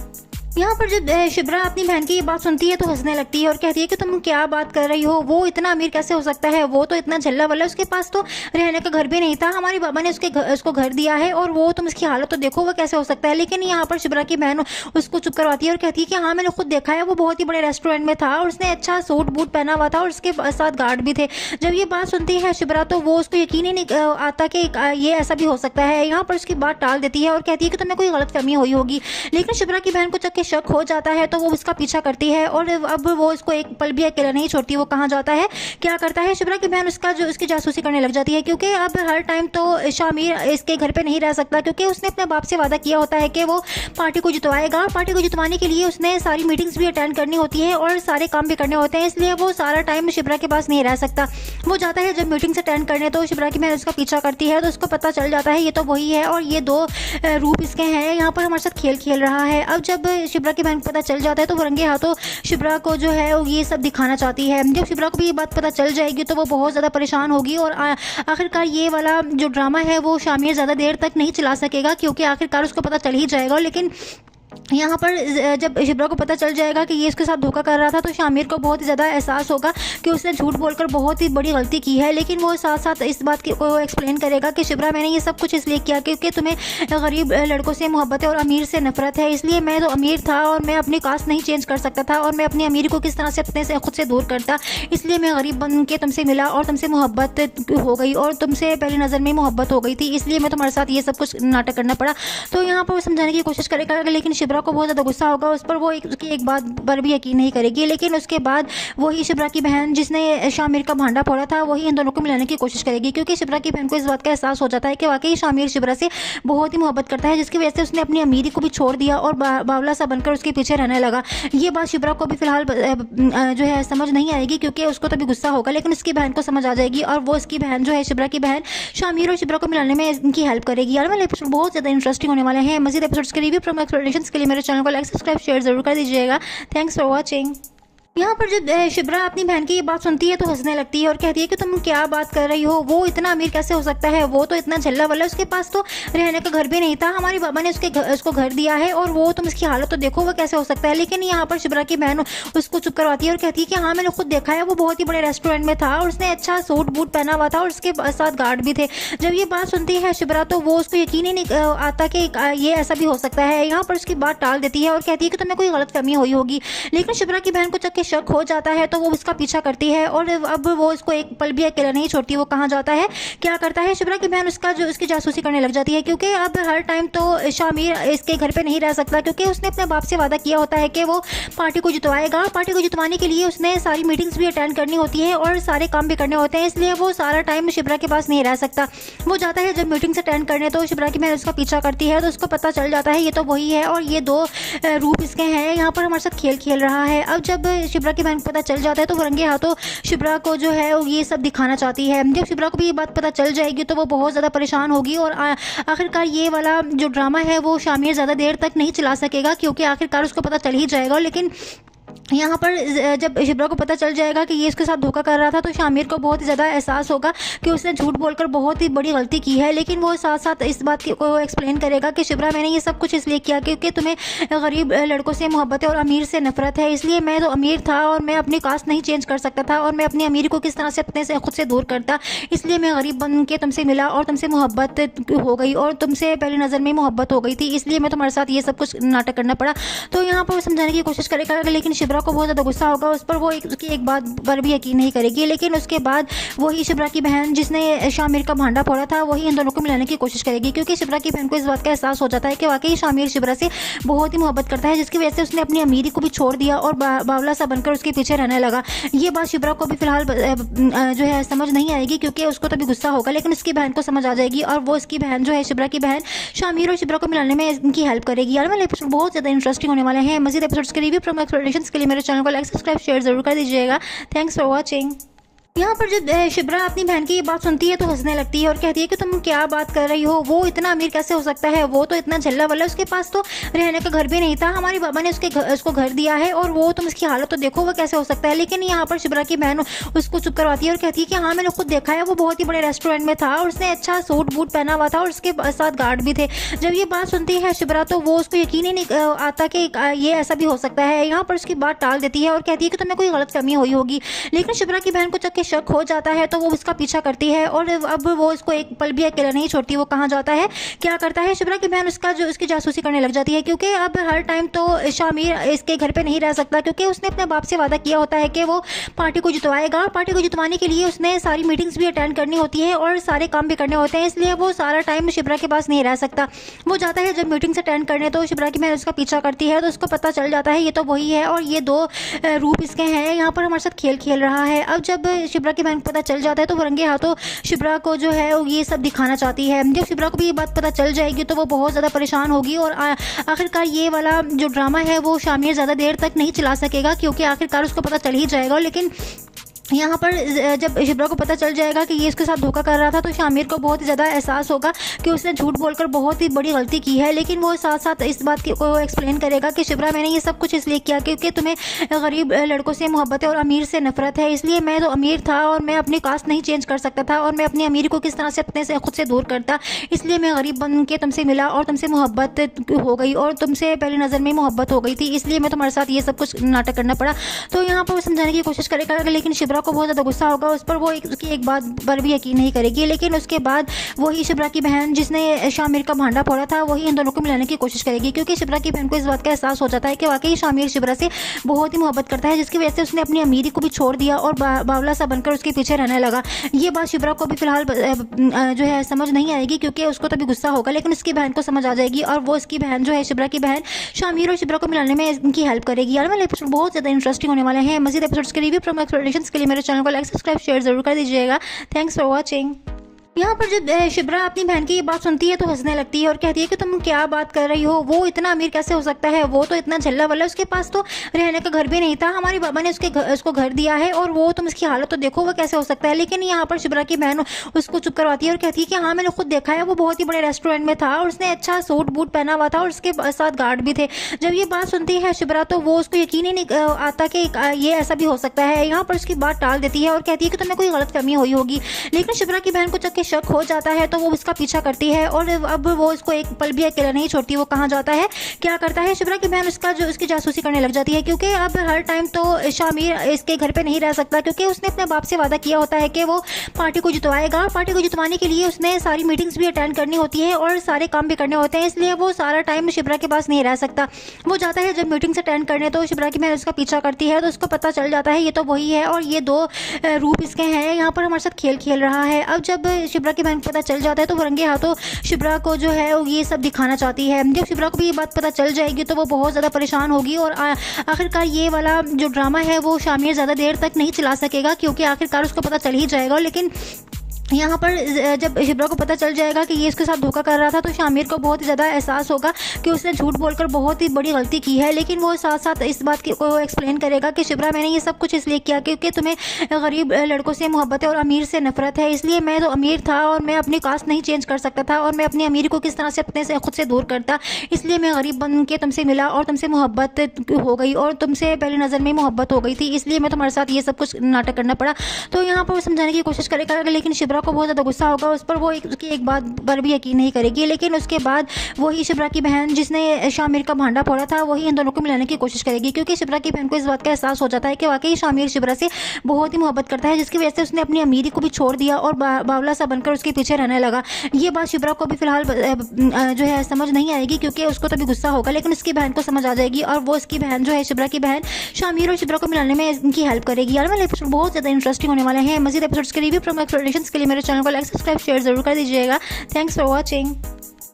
यहाँ पर जब शुभ्रा अपनी बहन की ये बात सुनती है तो हंसने लगती है और कहती है कि तुम क्या बात कर रही हो, वो इतना अमीर कैसे हो सकता है, वो तो इतना झल्ला वाला, उसके पास तो रहने का घर भी नहीं था, हमारे बाबा ने उसको घर दिया है और वो तुम इसकी हालत तो देखो, वो कैसे हो सकता है। लेकिन यहाँ पर शुभ्रा की बहन उसको चुप करवाती है और कहती है कि हाँ मैंने खुद देखा है, वो बहुत ही बड़े रेस्टोरेंट में था और उसने अच्छा सूट बूट पहना हुआ था और उसके साथ गार्ड भी थे। जब ये बात सुनती है शुभ्रा तो वो उसको यकीन ही नहीं आता कि ये ऐसा भी हो सकता है। यहाँ पर उसकी बात टाल देती है और कहती है कि तुम्हें कोई गलतफहमी हुई होगी। लेकिन शुभ्रा की बहन को जब शक हो जाता है तो वो उसका पीछा करती है और अब वो उसको एक पल भी अकेला नहीं छोड़ती। वो कहाँ जाता है, क्या करता है, शुभ्रा की बहन उसकी जासूसी करने लग जाती है, क्योंकि अब हर टाइम तो शामिर इसके घर पे नहीं रह सकता, क्योंकि उसने अपने बाप से वादा किया होता है कि वो पार्टी को जितवाएगा। पार्टी को जितवाने के लिए उसने सारी मीटिंग्स भी अटेंड करनी होती है और सारे काम भी करने होते हैं, इसलिए वो सारा टाइम शुभ्रा के पास नहीं रह सकता। वो जाता है जब मीटिंग्स अटेंड करने, तो शुभ्रा की बहन उसका पीछा करती है, तो उसको पता चल जाता है ये तो वही है और ये 2 रूप इसके हैं, यहाँ पर हमारे साथ खेल खेल रहा है। अब जब शुभ्रा की बहन को पता चल जाता है तो वो रंगे हाथों शुभ्रा को जो है ये सब दिखाना चाहती है। जब शुभ्रा को भी ये बात पता चल जाएगी तो वो बहुत ज़्यादा परेशान होगी और आखिरकार ये वाला जो ड्रामा है वो शामिर ज़्यादा देर तक नहीं चला सकेगा, क्योंकि आखिरकार उसको पता चल ही जाएगा। लेकिन यहाँ पर जब शुभ्रा को पता चल जाएगा कि ये इसके साथ धोखा कर रहा था तो शामिर को बहुत ही ज़्यादा एहसास होगा कि उसने झूठ बोलकर बहुत ही बड़ी गलती की है। लेकिन वो साथ साथ इस बात को एक्सप्लेन करेगा कि शुभ्रा, मैंने ये सब कुछ इसलिए किया क्योंकि तुम्हें गरीब लड़कों से मोहब्बत है और अमीर से नफरत है, इसलिए मैं तो अमीर था और मैं अपनी कास्ट नहीं चेंज कर सकता था और मैं अपनी अमीरी को किस तरह से अपने से खुद से दूर करता, इसलिए मैं गरीब बन के तुमसे मिला और तुमसे मोहब्बत हो गई और तुमसे पहली नज़र में मोहब्बत हो गई थी, इसलिए मैं तुम्हारे साथ ये सब कुछ नाटक करना पड़ा। तो यहाँ पर वो समझाने की कोशिश करेगा, लेकिन शुभ्रा को बहुत ज़्यादा गुस्सा होगा उस पर, वो उसकी एक बात पर भी यकीन नहीं करेगी। लेकिन उसके बाद वही शुभ्रा की बहन जिसने शामिर का भांडा फोड़ा था वही इन दोनों को मिलाने की कोशिश करेगी, क्योंकि शुभ्रा की बहन को इस बात का एहसास हो जाता है कि वाकई शामिर शुभ्रा से बहुत ही मोहब्बत करता है, जिसकी वजह से उसने अपनी अमीरी को भी छोड़ दिया और बावला सा बनकर उसके पीछे रहने लगा। ये बात शुभ्रा को भी फिलहाल जो है समझ नहीं आएगी, क्योंकि उसको तभी गुस्सा होगा, लेकिन उसकी बहन को समझ आ जाएगी और वो उसकी बहन जो है शुभ्रा की बहन शामिर और शुभ्रा को मिलाने में इनकी हेल्प करेगी। यार वाले एपिसोड बहुत ज़्यादा इंटरेस्टिंग होने वाले हैं। मज़ीद एपिसोड्स के रिव्यू प्रोमो एक्सप्लेनेशंस के लिए मेरे चैनल को लाइक सब्सक्राइब शेयर जरूर कर दीजिएगा। Thanks for watching. यहाँ पर जब शुभ्रा अपनी बहन की ये बात सुनती है तो हंसने लगती है और कहती है कि तुम क्या बात कर रही हो, वो इतना अमीर कैसे हो सकता है, वो तो इतना झल्ला वाला, उसके पास तो रहने का घर भी नहीं था, हमारे बाबा ने उसको घर दिया है और वो तुम इसकी हालत तो देखो, वो कैसे हो सकता है। लेकिन यहाँ पर शुभ्रा की बहन उसको चुप करवाती है और कहती है कि हाँ मैंने खुद देखा है, वो बहुत ही बड़े रेस्टोरेंट में था और उसने अच्छा सूट बूट पहना हुआ था और उसके साथ गार्ड भी थे। जब ये बात सुनती है शुभ्रा तो वो उसको यकीन ही नहीं आता कि ये ऐसा भी हो सकता है। यहाँ पर उसकी बात टाल देती है और कहती है कि तुम्हें कोई गलतफहमी हुई होगी। लेकिन शुभ्रा की बहन को जब शक हो जाता है तो वो उसका पीछा करती है और अब वो उसको एक पल भी अकेला नहीं छोड़ती। वो कहाँ जाता है, क्या करता है, शुभ्रा की बहन उसकी जासूसी करने लग जाती है, क्योंकि अब हर टाइम तो शामिर इसके घर पे नहीं रह सकता, क्योंकि उसने अपने बाप से वादा किया होता है कि वो पार्टी को जितवाएगा। पार्टी को जितवाने के लिए उसने सारी मीटिंग्स भी अटेंड करनी होती है और सारे काम भी करने होते हैं, इसलिए वो सारा टाइम शुभ्रा के पास नहीं रह सकता। वो जाता है जब मीटिंग्स अटेंड करने, तो शुभ्रा की बहन उसका पीछा करती है, तो उसको पता चल जाता है ये तो वही है और ये 2 रूप इसके हैं, यहाँ पर हमारे साथ खेल खेल रहा है। अब जब शुभ्रा की बहन को पता चल जाता है तो वो रंगे हाथों शुभ्रा को जो है ये सब दिखाना चाहती है। जब शुभ्रा को भी ये बात पता चल जाएगी तो वो बहुत ज़्यादा परेशान होगी और आखिरकार ये वाला जो ड्रामा है वो शामिर ज़्यादा देर तक नहीं चला सकेगा, क्योंकि आखिरकार उसको पता चल ही जाएगा। लेकिन यहाँ पर जब शुभ्रा को पता चल जाएगा कि ये इसके साथ धोखा कर रहा था तो शामिर को बहुत ही ज़्यादा एहसास होगा कि उसने झूठ बोलकर बहुत ही बड़ी गलती की है। लेकिन वो साथ साथ इस बात को एक्सप्लेन करेगा कि शुभ्रा, मैंने ये सब कुछ इसलिए किया क्योंकि तुम्हें गरीब लड़कों से मोहब्बत है और अमीर से नफरत है, इसलिए मैं तो अमीर था और मैं अपनी कास्ट नहीं चेंज कर सकता था और मैं अपनी अमीरी को किस तरह से अपने से खुद से दूर करता, इसलिए मैं गरीब बन के तुमसे मिला और तुमसे मोहब्बत हो गई और तुमसे पहली नज़र में मोहब्बत हो गई थी, इसलिए मैं तुम्हारे साथ ये सब कुछ नाटक करना पड़ा। तो यहाँ पर समझाने की कोशिश करेगा, लेकिन शुभ्रा को बहुत ज़्यादा गुस्सा होगा उस पर, वो उसकी एक बात पर भी यकीन नहीं करेगी। लेकिन उसके बाद वही शुभ्रा की बहन जिसने शामिर का भांडा फोड़ा था वही इन दोनों को मिलाने की कोशिश करेगी, क्योंकि शुभ्रा की बहन को इस बात का एहसास हो जाता है कि वाकई शामिर शुभ्रा से बहुत ही मोहब्बत करता है, जिसकी वजह से उसने अपनी अमीरी को भी छोड़ दिया और बावला सा बनकर उसके पीछे रहने लगा। ये बात शुभ्रा को भी फिलहाल जो है समझ नहीं आएगी, क्योंकि उसको तो भी गुस्सा होगा, लेकिन उसकी बहन को समझ आ जाएगी और वो उसकी बहन जो है शुभ्रा की बहन शामिर और शुभ्रा को मिलाने में इनकी हेल्प करेगी। यार वाले एपिसोड बहुत ज़्यादा इंटरेस्टिंग होने वाले हैं। मज़ीद एपिसोड्स के रिव्यू प्रोमो एक्सप्लेनेशंस के लिए मेरे चैनल को लाइक सब्सक्राइब शेयर जरूर कर दीजिएगा। Thanks for watching. यहाँ पर जब शुभ्रा अपनी बहन की ये बात सुनती है तो हंसने लगती है और कहती है कि तुम क्या बात कर रही हो, वो इतना अमीर कैसे हो सकता है, वो तो इतना झल्ला वल्ला, उसके पास तो रहने का घर भी नहीं था, हमारे बाबा ने उसको घर दिया है और वो तुम इसकी हालत तो देखो वो कैसे हो सकता है। लेकिन यहाँ पर शुभ्रा की बहन उसको चुप करवाती है और कहती है कि हाँ मैंने खुद देखा है, वो बहुत ही बड़े रेस्टोरेंट में था और उसने अच्छा सूट बूट पहना हुआ था और उसके साथ गार्ड भी थे। जब ये बात सुनती है शुभ्रा तो वो उसको यकीन ही नहीं आता कि ये ऐसा भी हो सकता है। यहाँ पर उसकी बात टाल देती है और कहती है कि तुम्हें कोई गलत फहमी हुई होगी। लेकिन शुभ्रा की बहन को जब शक हो जाता है तो वो उसका पीछा करती है और अब वो उसको एक पल भी अकेला नहीं छोड़ती। वो कहाँ जाता है, क्या करता है, शुभ्रा की बहन उसकी जासूसी करने लग जाती है, क्योंकि अब हर टाइम तो शामिर इसके घर पे नहीं रह सकता, क्योंकि उसने अपने बाप से वादा किया होता है कि वो पार्टी को जितवाएगा। पार्टी को जितवाने के लिए उसने सारी मीटिंग्स भी अटेंड करनी होती है और सारे काम भी करने होते हैं, इसलिए वो सारा टाइम शुभ्रा के पास नहीं रह सकता। वो जाता है जब मीटिंग्स अटेंड करने, तो शुभ्रा की बहन उसका पीछा करती है, तो उसको पता चल जाता है ये तो वही है और ये 2 रूप इसके हैं, यहाँ पर हमारे साथ खेल खेल रहा है। अब जब शुभ्रा की बहन को पता चल जाता है तो वो रंगे हाथों शुभ्रा को जो है ये सब दिखाना चाहती है। जब शुभ्रा को भी ये बात पता चल जाएगी तो वो बहुत ज़्यादा परेशान होगी और आखिरकार ये वाला जो ड्रामा है वो शामिर ज़्यादा देर तक नहीं चला सकेगा, क्योंकि आखिरकार उसको पता चल ही जाएगा। लेकिन यहाँ पर जब शुभ्रा को पता चल जाएगा कि ये इसके साथ धोखा कर रहा था तो शामिर को बहुत ही ज़्यादा एहसास होगा कि उसने झूठ बोलकर बहुत ही बड़ी गलती की है। लेकिन वो साथ साथ इस बात को एक्सप्लेन करेगा कि शुभ्रा, मैंने ये सब कुछ इसलिए किया क्योंकि तुम्हें गरीब लड़कों से मोहब्बत है और अमीर से नफरत है, इसलिए मैं तो अमीर था और मैं अपनी कास्ट नहीं चेंज कर सकता था और मैं अपनी अमीरी को किस तरह से अपने से खुद से दूर करता, इसलिए मैं गरीब बन के तुमसे मिला और तुमसे मोहब्बत हो गई और तुमसे पहली नज़र में मोहब्बत हो गई थी, इसलिए मैं तुम्हारे साथ ये सब कुछ नाटक करना पड़ा। तो यहाँ पर वो समझाने की कोशिश करेगा, लेकिन शुभ्रा को बहुत ज़्यादा गुस्सा होगा उस पर, वो उसकी एक बात पर भी यकीन नहीं करेगी। लेकिन उसके बाद वही शुभ्रा की बहन जिसने शामिर का भांडा फोड़ा था वही इन दोनों को मिलाने की कोशिश करेगी, क्योंकि शुभ्रा की बहन को इस बात का एहसास हो जाता है कि वाकई शामिर शुभ्रा से बहुत ही मोहब्बत करता है, जिसकी वजह से उसने अपनी अमीरी को भी छोड़ दिया और बावला सा बनकर उसके पीछे रहने लगा। ये बात शुभ्रा को भी फिलहाल जो है समझ नहीं आएगी, क्योंकि उसको तो भी गुस्सा होगा, लेकिन उसकी बहन को समझ आ जाएगी और वो उसकी बहन जो है शुभ्रा की बहन शामिर और शुभ्रा को मिलाने में इनकी हेल्प करेगी। यार वाले एपिसोड बहुत ज़्यादा इंटरेस्टिंग होने वाले हैं। मज़ीद एपिसोड्स के रिव्यू प्रोमो एक्सप्लेनेशंस के लिए मेरे चैनल को लाइक सब्सक्राइब शेयर जरूर कर दीजिएगा। Thanks for watching. यहाँ पर जब शुभ्रा अपनी बहन की ये बात सुनती है तो हंसने लगती है और कहती है कि तुम क्या बात कर रही हो, वो इतना अमीर कैसे हो सकता है, वो तो इतना झल्ला वल्ला, उसके पास तो रहने का घर भी नहीं था, हमारे बाबा ने उसको घर दिया है और वो तुम इसकी हालत तो देखो वो कैसे हो सकता है। लेकिन यहाँ पर शुभ्रा की बहन उसको चुप करवाती है और कहती है कि हाँ मैंने खुद देखा है, वो बहुत ही बड़े रेस्टोरेंट में था और उसने अच्छा सूट बूट पहना हुआ था और उसके साथ गार्ड भी थे। जब ये बात सुनती है शुभ्रा तो वो उसको यकीन ही नहीं आता कि ये ऐसा भी हो सकता है। यहाँ पर उसकी बात टाल देती है और कहती है कि तुम्हें कोई गलत फहमी हुई होगी। लेकिन शुभ्रा की बहन को जब शक हो जाता है तो वो उसका पीछा करती है और अब वो उसको एक पल भी अकेला नहीं छोड़ती। वो कहाँ जाता है, क्या करता है, शुभ्रा की बहन उसकी जासूसी करने लग जाती है, क्योंकि अब हर टाइम तो शामिर इसके घर पे नहीं रह सकता, क्योंकि उसने अपने बाप से वादा किया होता है कि वो पार्टी को जितवाएगा। पार्टी को जितवाने के लिए उसने सारी मीटिंग्स भी अटेंड करनी होती है और सारे काम भी करने होते हैं, इसलिए वो सारा टाइम शुभ्रा के पास नहीं रह सकता। वो जाता है जब मीटिंग्स अटेंड करने, तो शुभ्रा की बहन उसका पीछा करती है, तो उसको पता चल जाता है ये तो वही है और ये 2 रूप इसके हैं, यहाँ पर हमारे साथ खेल खेल रहा है। अब जब शुभ्रा की बहन को पता चल जाता है तो वो रंगे हाथों शुभ्रा को जो है ये सब दिखाना चाहती है। जब शुभ्रा को भी ये बात पता चल जाएगी तो वो बहुत ज़्यादा परेशान होगी और आखिरकार ये वाला जो ड्रामा है वो शामिर ज़्यादा देर तक नहीं चला सकेगा, क्योंकि आखिरकार उसको पता चल ही जाएगा। लेकिन यहाँ पर जब शुभ्रा को पता चल जाएगा कि ये इसके साथ धोखा कर रहा था तो शामिर को बहुत ही ज़्यादा एहसास होगा कि उसने झूठ बोलकर बहुत ही बड़ी गलती की है। लेकिन वो साथ साथ इस बात को एक्सप्लेन करेगा कि शुभ्रा, मैंने ये सब कुछ इसलिए किया क्योंकि तुम्हें गरीब लड़कों से मोहब्बत है और अमीर से नफरत है, इसलिए मैं तो अमीर था और मैं अपनी कास्ट नहीं चेंज कर सकता था और मैं अपनी अमीरी को किस तरह से अपने से खुद से दूर करता, इसलिए मैं गरीब बन के तुमसे मिला और तुमसे मोहब्बत हो गई और तुमसे पहली नज़र में मोहब्बत हो गई थी, इसलिए मैं तुम्हारे साथ ये सब कुछ नाटक करना पड़ा। तो यहाँ पर वो समझाने की कोशिश करेगा, लेकिन शुभ्रा को बहुत ज़्यादा गुस्सा होगा उस पर, वो उसकी एक बात पर भी यकीन नहीं करेगी। लेकिन उसके बाद वही शुभ्रा की बहन जिसने शामिर का भांडा फोड़ा था वही इन दोनों को मिलाने की कोशिश करेगी, क्योंकि शुभ्रा की बहन को इस बात का एहसास हो जाता है कि वाकई शामिर शुभ्रा से बहुत ही मोहब्बत करता है, जिसकी वजह से उसने अपनी अमीरी को भी छोड़ दिया और बावला सा बनकर उसके पीछे रहने लगा। ये बात शुभ्रा को भी फिलहाल जो है समझ नहीं आएगी, क्योंकि उसको तो भी गुस्सा होगा, लेकिन उसकी बहन को समझ आ जाएगी और वो उसकी बहन जो है शुभ्रा की बहन शामिर और शुभ्रा को मिलाने में इनकी हेल्प करेगी। यार वाले एपिसोड बहुत ज़्यादा इंटरेस्टिंग होने वाले हैं। मज़ीद एपिसोड्स के रिव्यू फ्रॉम एक्सप्लेनेशंस के लिए मेरे चैनल को लाइक, सब्सक्राइब, शेयर जरूर कर दीजिएगा। Thanks for watching.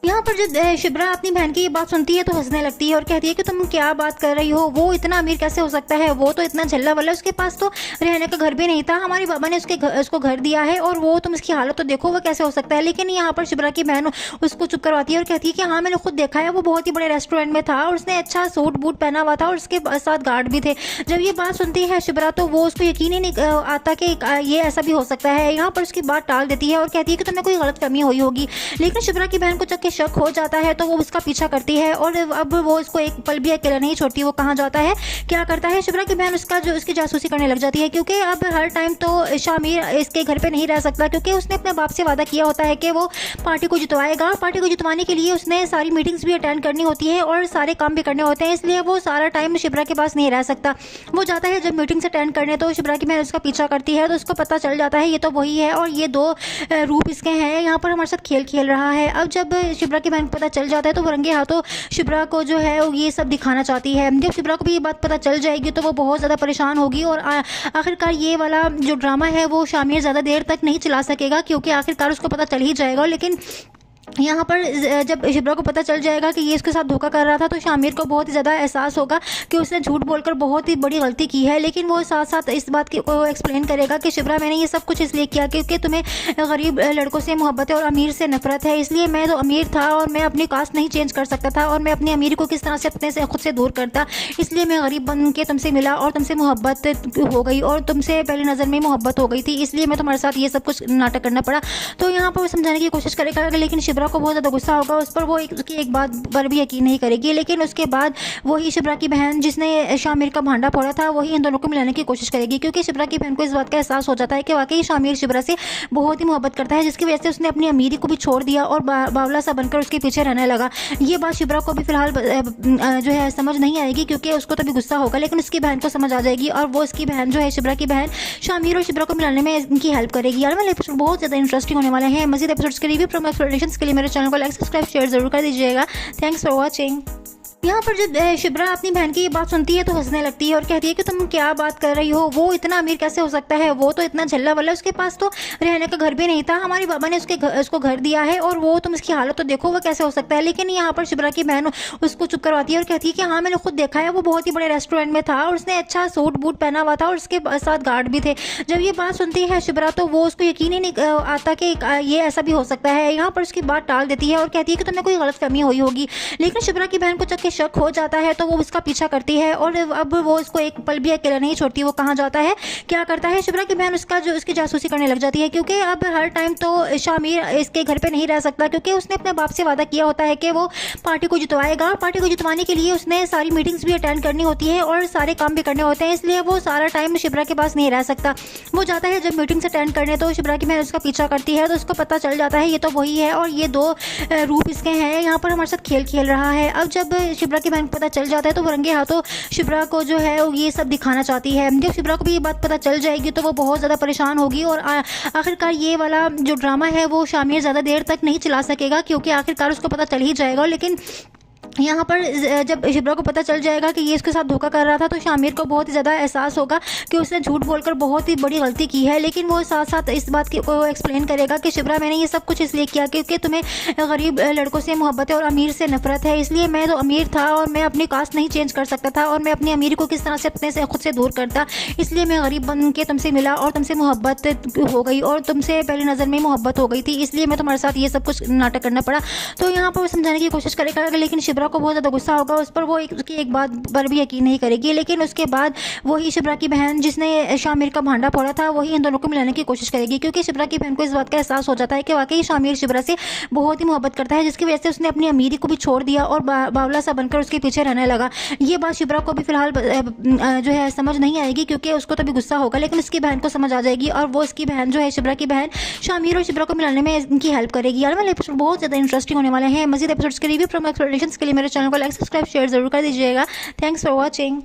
यहाँ पर जब शुभ्रा अपनी बहन की ये बात सुनती है तो हंसने लगती है और कहती है कि तुम क्या बात कर रही हो, वो इतना अमीर कैसे हो सकता है, वो तो इतना झल्ला वाला, उसके पास तो रहने का घर भी नहीं था, हमारे बाबा ने उसको घर दिया है और वो तुम इसकी हालत तो देखो, वो कैसे हो सकता है। लेकिन यहाँ पर शुभ्रा की बहन उसको चुप करवाती है और कहती है कि हाँ मैंने खुद देखा है, वो बहुत ही बड़े रेस्टोरेंट में था और उसने अच्छा सूट बूट पहना हुआ था और उसके साथ गार्ड भी थे। जब ये बात सुनती है शुभ्रा तो वो उसको यकीन ही नहीं आता कि ये ऐसा भी हो सकता है। यहाँ पर उसकी बात टाल देती है और कहती है कि तुम्हें कोई गलत फहमी हुई होगी। लेकिन शुभ्रा की बहन को जब शक हो जाता है तो वो उसका पीछा करती है और अब वो उसको एक पल भी अकेला नहीं छोड़ती। वो कहाँ जाता है, क्या करता है, शुभ्रा की बहन उसकी जासूसी करने लग जाती है, क्योंकि अब हर टाइम तो शामिर इसके घर पे नहीं रह सकता, क्योंकि उसने अपने बाप से वादा किया होता है कि वो पार्टी को जितवाएगा। पार्टी को जितवाने के लिए उसने सारी मीटिंग्स भी अटेंड करनी होती है और सारे काम भी करने होते हैं, इसलिए वो सारा टाइम शुभ्रा के पास नहीं रह सकता। वो जाता है जब मीटिंग्स अटेंड करने, तो शुभ्रा की बहन उसका पीछा करती है, तो उसको पता चल जाता है ये तो वही है और ये 2 रूप इसके हैं, यहाँ पर हमारे साथ खेल खेल रहा है। अब जब शुभ्रा की बहन को पता चल जाता है तो वो रंगे हाथों शुभ्रा को जो है ये सब दिखाना चाहती है। जब शुभ्रा को भी ये बात पता चल जाएगी तो वो बहुत ज़्यादा परेशान होगी और आखिरकार ये वाला जो ड्रामा है वो शामिर ज़्यादा देर तक नहीं चला सकेगा, क्योंकि आखिरकार उसको पता चल ही जाएगा। लेकिन यहाँ पर जब शुभ्रा को पता चल जाएगा कि ये इसके साथ धोखा कर रहा था तो शामिर को बहुत ही ज़्यादा एहसास होगा कि उसने झूठ बोलकर बहुत ही बड़ी गलती की है। लेकिन वो साथ साथ इस बात को एक्सप्लेन करेगा कि शुभ्रा, मैंने ये सब कुछ इसलिए किया क्योंकि तुम्हें गरीब लड़कों से मोहब्बत है और अमीर से नफरत है, इसलिए मैं तो अमीर था और मैं अपनी कास्ट नहीं चेंज कर सकता था और मैं अपनी अमीरी को किस तरह से अपने से खुद से दूर करता, इसलिए मैं गरीब बन के तुमसे मिला और तुमसे मोहब्बत हो गई और तुमसे पहली नज़र में मोहब्बत हो गई थी, इसलिए मैं तुम्हारे साथ ये सब कुछ नाटक करना पड़ा। तो यहाँ पर वो समझाने की कोशिश करेगा, लेकिन शुभ्रा को बहुत ज़्यादा गुस्सा होगा उस पर, वो उसकी एक बात पर भी यकीन नहीं करेगी। लेकिन उसके बाद वही शुभ्रा की बहन जिसने शामिर का भांडा फोड़ा था वही इन दोनों को मिलाने की कोशिश करेगी, क्योंकि शुभ्रा की बहन को इस बात का एहसास हो जाता है कि वाकई शामिर शुभ्रा से बहुत ही मोहब्बत करता है, जिसकी वजह से उसने अपनी अमीरी को भी छोड़ दिया और बावला सा बनकर उसके पीछे रहने लगा। ये बात शुभ्रा को भी फिलहाल जो है समझ नहीं आएगी, क्योंकि उसको तो भी गुस्सा होगा, लेकिन उसकी बहन को समझ आ जाएगी और वो उसकी बहन जो है शुभ्रा की बहन शामिर और शुभ्रा को मिलाने में इनकी हेल्प करेगी। यार वाले एपिसोड बहुत ज़्यादा इंटरेस्टिंग होने वाले हैं। मज़ीद एपिसोड्स के रिव्यू फ्रॉम एक्सप्लेनेशंस के लिए मेरे चैनल को लाइक, सब्सक्राइब, शेयर जरूर कर दीजिएगा। Thanks for watching. यहाँ पर जब शुभ्रा अपनी बहन की ये बात सुनती है तो हंसने लगती है और कहती है कि तुम क्या बात कर रही हो, वो इतना अमीर कैसे हो सकता है, वो तो इतना झल्ला वाला, उसके पास तो रहने का घर भी नहीं था, हमारे बाबा ने उसको घर दिया है और वो तुम इसकी हालत तो देखो, वो कैसे हो सकता है। लेकिन यहाँ पर शुभ्रा की बहन उसको चुप करवाती है और कहती है कि हाँ मैंने खुद देखा है, वो बहुत ही बड़े रेस्टोरेंट में था और उसने अच्छा सूट बूट पहना हुआ था और उसके साथ गार्ड भी थे। जब ये बात सुनती है शुभ्रा तो वो उसको यकीन ही नहीं आता कि ये ऐसा भी हो सकता है। यहाँ पर उसकी बात टाल देती है और कहती है कि तुम्हें कोई गलत फहमी हुई होगी। लेकिन शुभ्रा की बहन को जब शक हो जाता है तो वो उसका पीछा करती है और अब वो उसको एक पल भी अकेला नहीं छोड़ती। वो कहाँ जाता है, क्या करता है, शुभ्रा की बहन उसकी जासूसी करने लग जाती है, क्योंकि अब हर टाइम तो शामिर इसके घर पे नहीं रह सकता, क्योंकि उसने अपने बाप से वादा किया होता है कि वो पार्टी को जितवाएगा। पार्टी को जितवाने के लिए उसने सारी मीटिंग्स भी अटेंड करनी होती है और सारे काम भी करने होते हैं, इसलिए वो सारा टाइम शुभ्रा के पास नहीं रह सकता। वो जाता है जब मीटिंग्स अटेंड करने, तो शुभ्रा की बहन उसका पीछा करती है, तो उसको पता चल जाता है ये तो वही है और ये 2 रूप इसके हैं, यहाँ पर हमारे साथ खेल खेल रहा है। अब जब शुभ्रा की बहन को पता चल जाता है तो वो रंगे हाथों शुभ्रा को जो है ये सब दिखाना चाहती है। जब शुभ्रा को भी ये बात पता चल जाएगी तो वो बहुत ज़्यादा परेशान होगी और आखिरकार ये वाला जो ड्रामा है वो शामिर ज़्यादा देर तक नहीं चला सकेगा, क्योंकि आखिरकार उसको पता चल ही जाएगा। लेकिन यहाँ पर जब शुभ्रा को पता चल जाएगा कि ये इसके साथ धोखा कर रहा था तो शामिर को बहुत ही ज़्यादा एहसास होगा कि उसने झूठ बोलकर बहुत ही बड़ी गलती की है। लेकिन वो साथ साथ इस बात को एक्सप्लेन करेगा कि शुभ्रा मैंने ये सब कुछ इसलिए किया क्योंकि तुम्हें गरीब लड़कों से मोहब्बत है और अमीर से नफरत है, इसलिए मैं तो अमीर था और मैं अपनी कास्ट नहीं चेंज कर सकता था और मैं अपनी अमीरी को किस तरह से अपने से खुद से दूर करता, इसलिए मैं गरीब बन के तुमसे मिला और तुमसे मोहब्बत हो गई और तुमसे पहली नज़र में मोहब्बत हो गई थी, इसलिए मैं तुम्हारे साथ ये सब कुछ नाटक करना पड़ा। तो यहाँ पर वो समझाने की कोशिश करेगा, लेकिन शुभ्रा को बहुत ज़्यादा गुस्सा होगा उस पर, वो उसकी एक बात पर भी यकीन नहीं करेगी। लेकिन उसके बाद वही शुभ्रा की बहन जिसने शामिर का भांडा फोड़ा था वही इन दोनों को मिलाने की कोशिश करेगी, क्योंकि शुभ्रा की बहन को इस बात का एहसास हो जाता है कि वाकई शामिर शुभ्रा से बहुत ही मोहब्बत करता है, जिसकी वजह से उसने अपनी अमीरी को भी छोड़ दिया और बावला सा बनकर उसके पीछे रहने लगा। ये बात शुभ्रा को भी फिलहाल जो है समझ नहीं आएगी, क्योंकि उसको तो भी गुस्सा होगा, लेकिन उसकी बहन को समझ आ जाएगी और वो उसकी बहन जो है शुभ्रा की बहन शामिर और शुभ्रा को मिलाने में इनकी हेल्प करेगी। यार वाले एपिसोड बहुत ज़्यादा इंटरेस्टिंग होने वाले हैं। मज़ीद एपिसोड्स के रिव्यू फ्रॉम एक्सप्लेनेशंस के लिए मेरे चैनल को लाइक सब्सक्राइब शेयर जरूर कर दीजिएगा। Thanks for watching.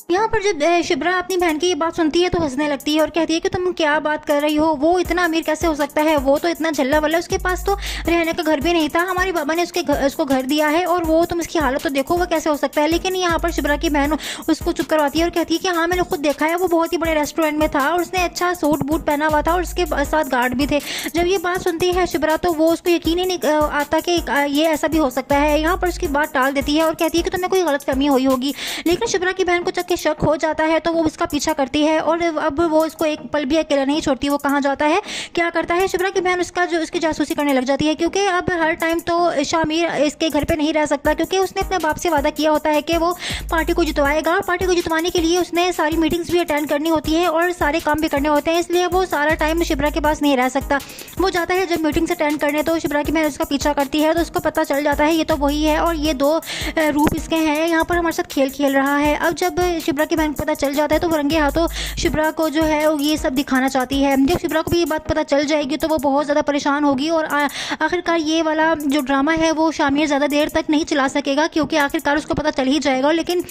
यहाँ पर जब शुभ्रा अपनी बहन की ये बात सुनती है तो हंसने लगती है और कहती है कि तुम क्या बात कर रही हो, वो इतना अमीर कैसे हो सकता है, वो तो इतना झल्ला वाला, उसके पास तो रहने का घर भी नहीं था, हमारे बाबा ने उसको घर दिया है और वो तुम इसकी हालत तो देखो वो कैसे हो सकता है। लेकिन यहाँ पर शुभ्रा की बहन उसको चुप करवाती है और कहती है कि हाँ मैंने खुद देखा है, वो बहुत ही बड़े रेस्टोरेंट में था और उसने अच्छा सूट बूट पहना हुआ था और उसके साथ गार्ड भी थे। जब ये बात सुनती है शुभ्रा तो वो उसको यकीन ही नहीं आता कि ये ऐसा भी हो सकता है। यहाँ पर उसकी बात टाल देती है और कहती है कि तुम्हें कोई गलतफहमी हुई होगी। लेकिन शुभ्रा की बहन को जब शक हो जाता है तो वो उसका पीछा करती है और अब वो उसको एक पल भी अकेला नहीं छोड़ती। वो कहाँ जाता है, क्या करता है, शुभ्रा की बहन उसकी जासूसी करने लग जाती है, क्योंकि अब हर टाइम तो शामिर इसके घर पे नहीं रह सकता, क्योंकि उसने अपने बाप से वादा किया होता है कि वो पार्टी को जितवाएगा। पार्टी को जितवाने के लिए उसने सारी मीटिंग्स भी अटेंड करनी होती है और सारे काम भी करने होते हैं, इसलिए वो सारा टाइम शुभ्रा के पास नहीं रह सकता। वो जाता है जब मीटिंग्स अटेंड करने, तो शुभ्रा की बहन उसका पीछा करती है, तो उसको पता चल जाता है ये तो वही है और ये 2 रूप इसके हैं, यहाँ पर हमारे साथ खेल खेल रहा है। अब जब शुभ्रा की बहन को पता चल जाता है तो वो रंगे हाथों शुभ्रा को जो है ये सब दिखाना चाहती है। जब शुभ्रा को भी ये बात पता चल जाएगी तो वो बहुत ज़्यादा परेशान होगी और आखिरकार ये वाला जो ड्रामा है वो शामिर ज़्यादा देर तक नहीं चला सकेगा, क्योंकि आखिरकार उसको पता चल ही जाएगा। लेकिन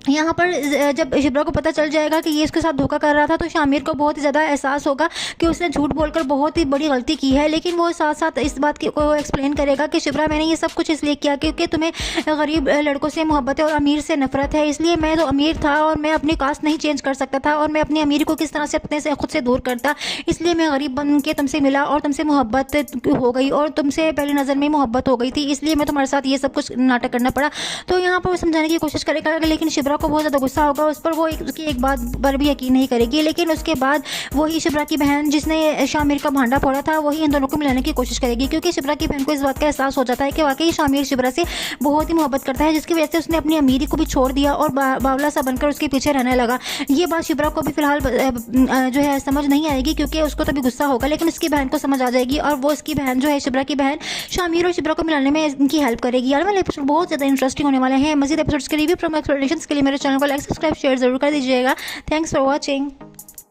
यहाँ पर जब शुभ्रा को पता चल जाएगा कि ये इसके साथ धोखा कर रहा था तो शामिर को बहुत ही ज़्यादा एहसास होगा कि उसने झूठ बोलकर बहुत ही बड़ी गलती की है। लेकिन वो साथ साथ इस बात को एक्सप्लेन करेगा कि शुभ्रा मैंने ये सब कुछ इसलिए किया क्योंकि तुम्हें गरीब लड़कों से मोहब्बत है और अमीर से नफरत है, इसलिए मैं तो अमीर था और मैं अपनी कास्ट नहीं चेंज कर सकता था और मैं अपनी अमीरी को किस तरह से अपने से खुद से दूर करता, इसलिए मैं गरीब बन के तुमसे मिला और तुमसे मोहब्बत हो गई और तुमसे पहली नज़र में मोहब्बत हो गई थी, इसलिए मैं तुम्हारे साथ ये सब कुछ नाटक करना पड़ा। तो यहाँ पर वो समझाने की कोशिश करेगा, लेकिन शुभ्रा को बहुत ज़्यादा गुस्सा होगा उस पर, वो उसकी एक बात पर भी यकीन नहीं करेगी। लेकिन उसके बाद वही शुभ्रा की बहन जिसने शामिर का भांडा फोड़ा था वही इन दोनों को मिलाने की कोशिश करेगी, क्योंकि शुभ्रा की बहन को इस बात का एहसास हो जाता है कि वाकई शामिर शुभ्रा से बहुत ही मोहब्बत करता है, जिसकी वजह से उसने अपनी अमीरी को भी छोड़ दिया और बावला सा बनकर उसके पीछे रहने लगा। ये बात शुभ्रा को भी फिलहाल जो है समझ नहीं आएगी, क्योंकि उसको तो भी गुस्सा होगा, लेकिन उसकी बहन को समझ आ जाएगी और वो उसकी बहन जो है शुभ्रा की बहन शामिर और शुभ्रा को मिलाने में इनकी हेल्प करेगी। यार वाले एपिसोड बहुत ज़्यादा इंटरेस्टिंग होने वाले हैं। मज़ीद एपिसोड्स के रिव्यू फ्रॉम एक्सप्लेनेशंस के लिए मेरे चैनल को लाइक सब्सक्राइब शेयर जरूर कर दीजिएगा। Thanks for watching.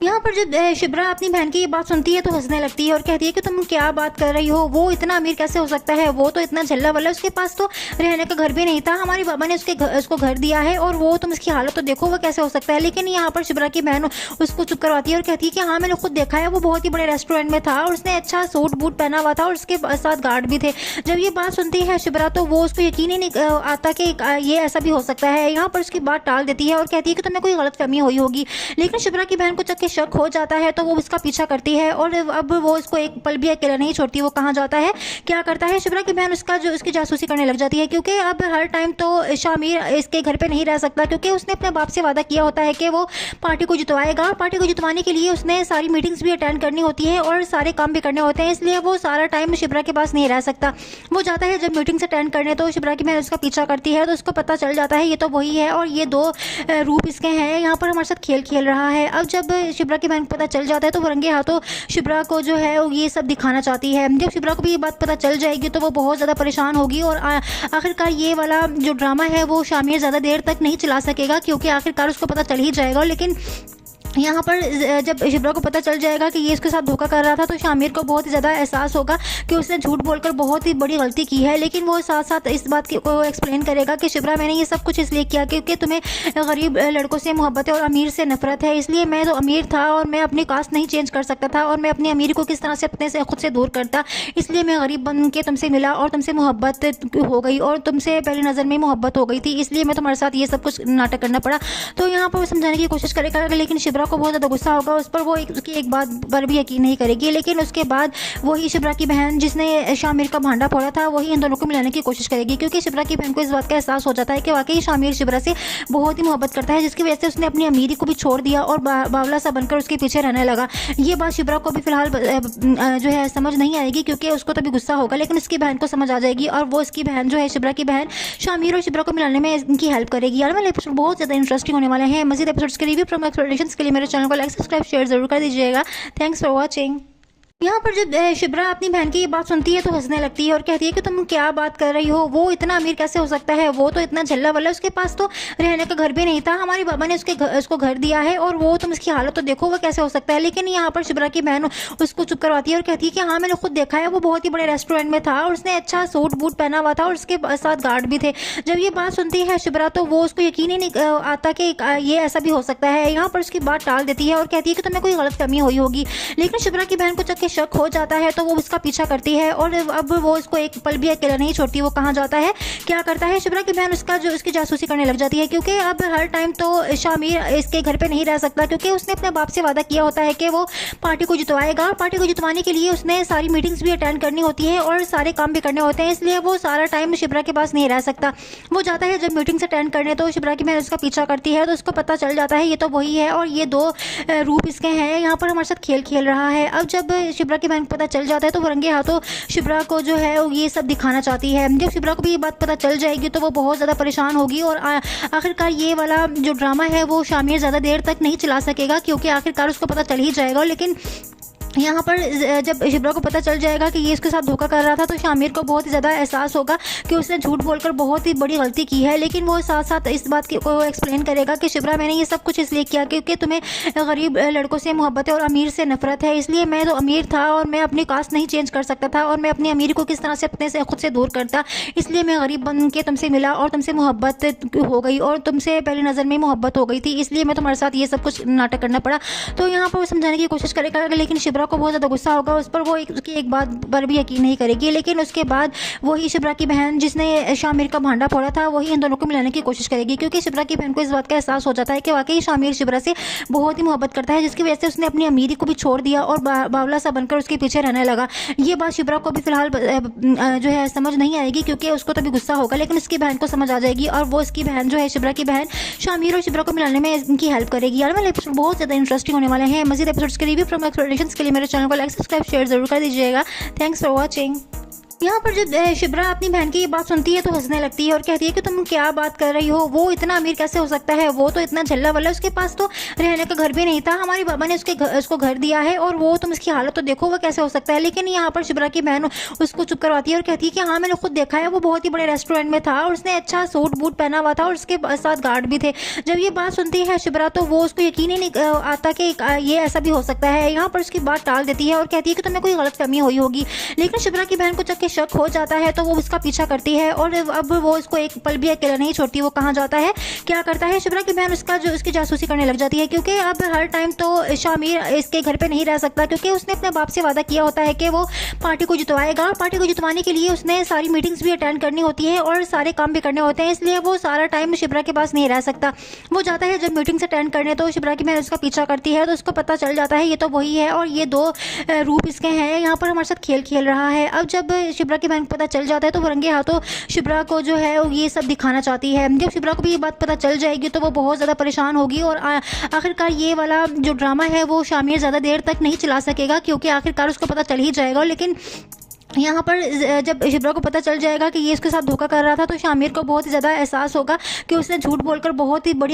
यहाँ पर जब शुभ्रा अपनी बहन की ये बात सुनती है तो हंसने लगती है और कहती है कि तुम क्या बात कर रही हो, वो इतना अमीर कैसे हो सकता है, वो तो इतना झल्ला वाला, उसके पास तो रहने का घर भी नहीं था, हमारे बाबा ने उसको घर दिया है और वो तुम इसकी हालत तो देखो वो कैसे हो सकता है। लेकिन यहाँ पर शुभ्रा की बहन उसको चुप करवाती है और कहती है कि हाँ मैंने खुद देखा है, वो बहुत ही बड़े रेस्टोरेंट में था और उसने अच्छा सूट बूट पहना हुआ था और उसके साथ गार्ड भी थे। जब ये बात सुनती है शुभ्रा तो वो उसको यकीन ही नहीं आता कि ये ऐसा भी हो सकता है। यहाँ पर उसकी बात टाल देती है और कहती है कि तुम्हें कोई गलतफहमी हुई होगी। लेकिन शुभ्रा की बहन को जब शक हो जाता है तो वो उसका पीछा करती है और अब वो उसको एक पल भी अकेला नहीं छोड़ती। वो कहाँ जाता है, क्या करता है, शुभ्रा की बहन उसकी जासूसी करने लग जाती है, क्योंकि अब हर टाइम तो शामिर इसके घर पे नहीं रह सकता, क्योंकि उसने अपने बाप से वादा किया होता है कि वो पार्टी को जितवाएगा। पार्टी को जितवाने के लिए उसने सारी मीटिंग्स भी अटेंड करनी होती है और सारे काम भी करने होते हैं, इसलिए वो सारा टाइम शुभ्रा के पास नहीं रह सकता। वो जाता है जब मीटिंग्स अटेंड करने, तो शुभ्रा की बहन उसका पीछा करती है, तो उसको पता चल जाता है ये तो वही है और ये 2 रूप इसके हैं, यहाँ पर हमारे साथ खेल खेल रहा है। अब जब शुभ्रा की बहन को पता चल जाता है तो वो रंगे हाथों शुभ्रा को जो है ये सब दिखाना चाहती है। जब शुभ्रा को भी ये बात पता चल जाएगी तो वो बहुत ज़्यादा परेशान होगी और आखिरकार ये वाला जो ड्रामा है वो शामिर ज़्यादा देर तक नहीं चला सकेगा, क्योंकि आखिरकार उसको पता चल ही जाएगा। लेकिन यहाँ पर जब शुभ्रा को पता चल जाएगा कि ये इसके साथ धोखा कर रहा था तो शामिर को बहुत ही ज़्यादा एहसास होगा कि उसने झूठ बोलकर बहुत ही बड़ी गलती की है। लेकिन वो साथ साथ इस बात को एक्सप्लेन करेगा कि शुभ्रा, मैंने ये सब कुछ इसलिए किया क्योंकि तुम्हें गरीब लड़कों से मोहब्बत है और अमीर से नफरत है, इसलिए मैं तो अमीर था और मैं अपनी कास्ट नहीं चेंज कर सकता था और मैं अपनी अमीरी को किस तरह से अपने से खुद से दूर करता, इसलिए मैं गरीब बन के तुमसे मिला और तुमसे मोहब्बत हो गई और तुमसे पहली नज़र में मोहब्बत हो गई थी, इसलिए मैं तुम्हारे साथ ये सब कुछ नाटक करना पड़ा। तो यहाँ पर वो समझाने की कोशिश करेगा, लेकिन शुभ्रा को बहुत ज़्यादा गुस्सा होगा उस पर, वो उसकी एक बात पर भी यकीन नहीं करेगी। लेकिन उसके बाद वही शुभ्रा की बहन जिसने शामिर का भांडा फोड़ा था वही इन दोनों को मिलाने की कोशिश करेगी, क्योंकि शुभ्रा की बहन को इस बात का एहसास हो जाता है कि वाकई शामिर शुभ्रा से बहुत ही मोहब्बत करता है, जिसकी वजह से उसने अपनी अमीरी को भी छोड़ दिया और बावला सा बनकर उसके पीछे रहने लगा। ये बात शुभ्रा को भी फिलहाल जो है समझ नहीं आएगी, क्योंकि उसको तो भी गुस्सा होगा, लेकिन उसकी बहन को समझ आ जाएगी और वो उसकी बहन जो है शुभ्रा की बहन शामिर और शुभ्रा को मिलाने में इनकी हेल्प करेगी। यार वाले एपिसोड बहुत ज़्यादा इंटरेस्टिंग होने वाले हैं। मज़ीद एपिसोड्स के रिव्यू प्रोमो एक्सप्लेनेशंस के लिए मेरे चैनल को लाइक सब्सक्राइब शेयर जरूर कर दीजिएगा। Thanks for watching. यहाँ पर जब शुभ्रा अपनी बहन की ये बात सुनती है तो हंसने लगती है और कहती है कि तुम क्या बात कर रही हो, वो इतना अमीर कैसे हो सकता है, वो तो इतना झल्ला वल्ला, उसके पास तो रहने का घर भी नहीं था, हमारे बाबा ने उसको घर दिया है और वो तुम इसकी हालत तो देखो, वो कैसे हो सकता है। लेकिन यहाँ पर शुभ्रा की बहन उसको चुप करवाती है और कहती है कि हाँ मैंने खुद देखा है, वो बहुत ही बड़े रेस्टोरेंट में था और उसने अच्छा सूट बूट पहना हुआ था और उसके साथ गार्ड भी थे। जब ये बात सुनती है शुभ्रा तो वो उसको यकीन ही नहीं आता कि ये ऐसा भी हो सकता है। यहाँ पर उसकी बात टाल देती है और कहती है कि तुम्हें कोई गलत फहमी हुई होगी। लेकिन शुभ्रा की बहन को जब शक हो जाता है तो वो उसका पीछा करती है और अब वो उसको एक पल भी अकेला नहीं छोड़ती। वो कहाँ जाता है, क्या करता है, शुभ्रा की बहन उसकी जासूसी करने लग जाती है, क्योंकि अब हर टाइम तो शामिर इसके घर पे नहीं रह सकता, क्योंकि उसने अपने बाप से वादा किया होता है कि वो पार्टी को जितवाएगा। पार्टी को जितवाने के लिए उसने सारी मीटिंग्स भी अटेंड करनी होती है और सारे काम भी करने होते हैं, इसलिए वो सारा टाइम शुभ्रा के पास नहीं रह सकता। वो जाता है जब मीटिंग्स अटेंड करने, तो शुभ्रा की बहन उसका पीछा करती है, तो उसको पता चल जाता है ये तो वही है और ये 2 रूप इसके हैं, यहाँ पर हमारे साथ खेल खेल रहा है। अब जब शुभ्रा की बहन को पता चल जाता है तो वो रंगे हाथों शुभ्रा को जो है ये सब दिखाना चाहती है। जब शुभ्रा को भी ये बात पता चल जाएगी तो वो बहुत ज़्यादा परेशान होगी और आखिरकार ये वाला जो ड्रामा है वो शामिर ज़्यादा देर तक नहीं चला सकेगा, क्योंकि आखिरकार उसको पता चल ही जाएगा। लेकिन यहाँ पर जब शुभ्रा को पता चल जाएगा कि ये इसके साथ धोखा कर रहा था तो शामिर को बहुत ही ज़्यादा एहसास होगा कि उसने झूठ बोलकर बहुत ही बड़ी गलती की है। लेकिन वो साथ साथ इस बात को एक्सप्लेन करेगा कि शुभ्रा, मैंने ये सब कुछ इसलिए किया क्योंकि तुम्हें गरीब लड़कों से मोहब्बत है और अमीर से नफरत है, इसलिए मैं तो अमीर था और मैं अपनी कास्ट नहीं चेंज कर सकता था और मैं अपनी अमीरी को किस तरह से अपने से खुद से दूर करता, इसलिए मैं गरीब बन के तुमसे मिला और तुमसे मोहब्बत हो गई और तुमसे पहली नज़र में मोहब्बत हो गई थी, इसलिए मैं तुम्हारे साथ ये सब कुछ नाटक करना पड़ा। तो यहाँ पर वो समझाने की कोशिश करेगा, लेकिन शुभ्रा को बहुत ज़्यादा गुस्सा होगा उस पर, वो उसकी एक बात पर भी यकीन नहीं करेगी। लेकिन उसके बाद वही शुभ्रा की बहन जिसने शामिर का भांडा फोड़ा था वही इन दोनों को मिलाने की कोशिश करेगी, क्योंकि शुभ्रा की बहन को इस बात का एहसास हो जाता है कि वाकई शामिर शुभ्रा से बहुत ही मोहब्बत करता है, जिसकी वजह से उसने अपनी अमीरी को भी छोड़ दिया और बावला सा बनकर उसके पीछे रहने लगा। ये बात शुभ्रा को भी फिलहाल जो है समझ नहीं आएगी, क्योंकि उसको तो भी गुस्सा होगा, लेकिन उसकी बहन को समझ आ जाएगी और वो उसकी बहन जो है शुभ्रा की बहन शामिर और शुभ्रा को मिलाने में इनकी हेल्प करेगी। यार वाले एपिसोड बहुत ज़्यादा इंटरेस्टिंग होने वाले हैं। मज़ीद एपिसोड्स के रिव्यू प्रोमो एक्सप्लेनेशंस के लिए मेरे चैनल को लाइक सब्सक्राइब शेयर जरूर कर दीजिएगा। Thanks for watching. यहाँ पर जब शुभ्रा अपनी बहन की ये बात सुनती है तो हंसने लगती है और कहती है कि तुम क्या बात कर रही हो, वो इतना अमीर कैसे हो सकता है, वो तो इतना झल्ला वल्ला, उसके पास तो रहने का घर भी नहीं था, हमारे बाबा ने उसको घर दिया है और वो तुम इसकी हालत तो देखो, वो कैसे हो सकता है। लेकिन यहाँ पर शुभ्रा की बहन उसको चुप करवाती है और कहती है कि हाँ मैंने खुद देखा है, वो बहुत ही बड़े रेस्टोरेंट में था और उसने अच्छा सूट बूट पहना हुआ था और उसके साथ गार्ड भी थे। जब ये बात सुनती है शुभ्रा तो वो उसको यकीन ही नहीं आता कि ये ऐसा भी हो सकता है। यहाँ पर उसकी बात टाल देती है और कहती है कि तुम्हें कोई गलत फहमी हुई होगी। लेकिन शुभ्रा की बहन को जब शक हो जाता है तो वो उसका पीछा करती है और अब वो उसको एक पल भी अकेला नहीं छोड़ती। वो कहाँ जाता है, क्या करता है, शुभ्रा की बहन उसकी जासूसी करने लग जाती है, क्योंकि अब हर टाइम तो शामिर इसके घर पे नहीं रह सकता, क्योंकि उसने अपने बाप से वादा किया होता है कि वो पार्टी को जितवाएगा। पार्टी को जितवाने के लिए उसने सारी मीटिंग्स भी अटेंड करनी होती है और सारे काम भी करने होते हैं, इसलिए वो सारा टाइम शुभ्रा के पास नहीं रह सकता। वो जाता है जब मीटिंग्स अटेंड करने, तो शुभ्रा की बहन उसका पीछा करती है, तो उसको पता चल जाता है ये तो वही है और ये 2 रूप इसके हैं, यहाँ पर हमारे साथ खेल खेल रहा है। अब जब शुभ्रा की बहन को पता चल जाता है तो वो रंगे हाथों शुभ्रा को जो है ये सब दिखाना चाहती है। जब शुभ्रा को भी ये बात पता चल जाएगी तो वो बहुत ज़्यादा परेशान होगी और आखिरकार ये वाला जो ड्रामा है वो शामिर ज़्यादा देर तक नहीं चला सकेगा, क्योंकि आखिरकार उसको पता चल ही जाएगा। लेकिन यहाँ पर जब शुभ्रा को पता चल जाएगा कि ये इसके साथ धोखा कर रहा था, तो शामिर को बहुत ही ज़्यादा एहसास होगा कि उसने झूठ बोलकर बहुत ही बड़ी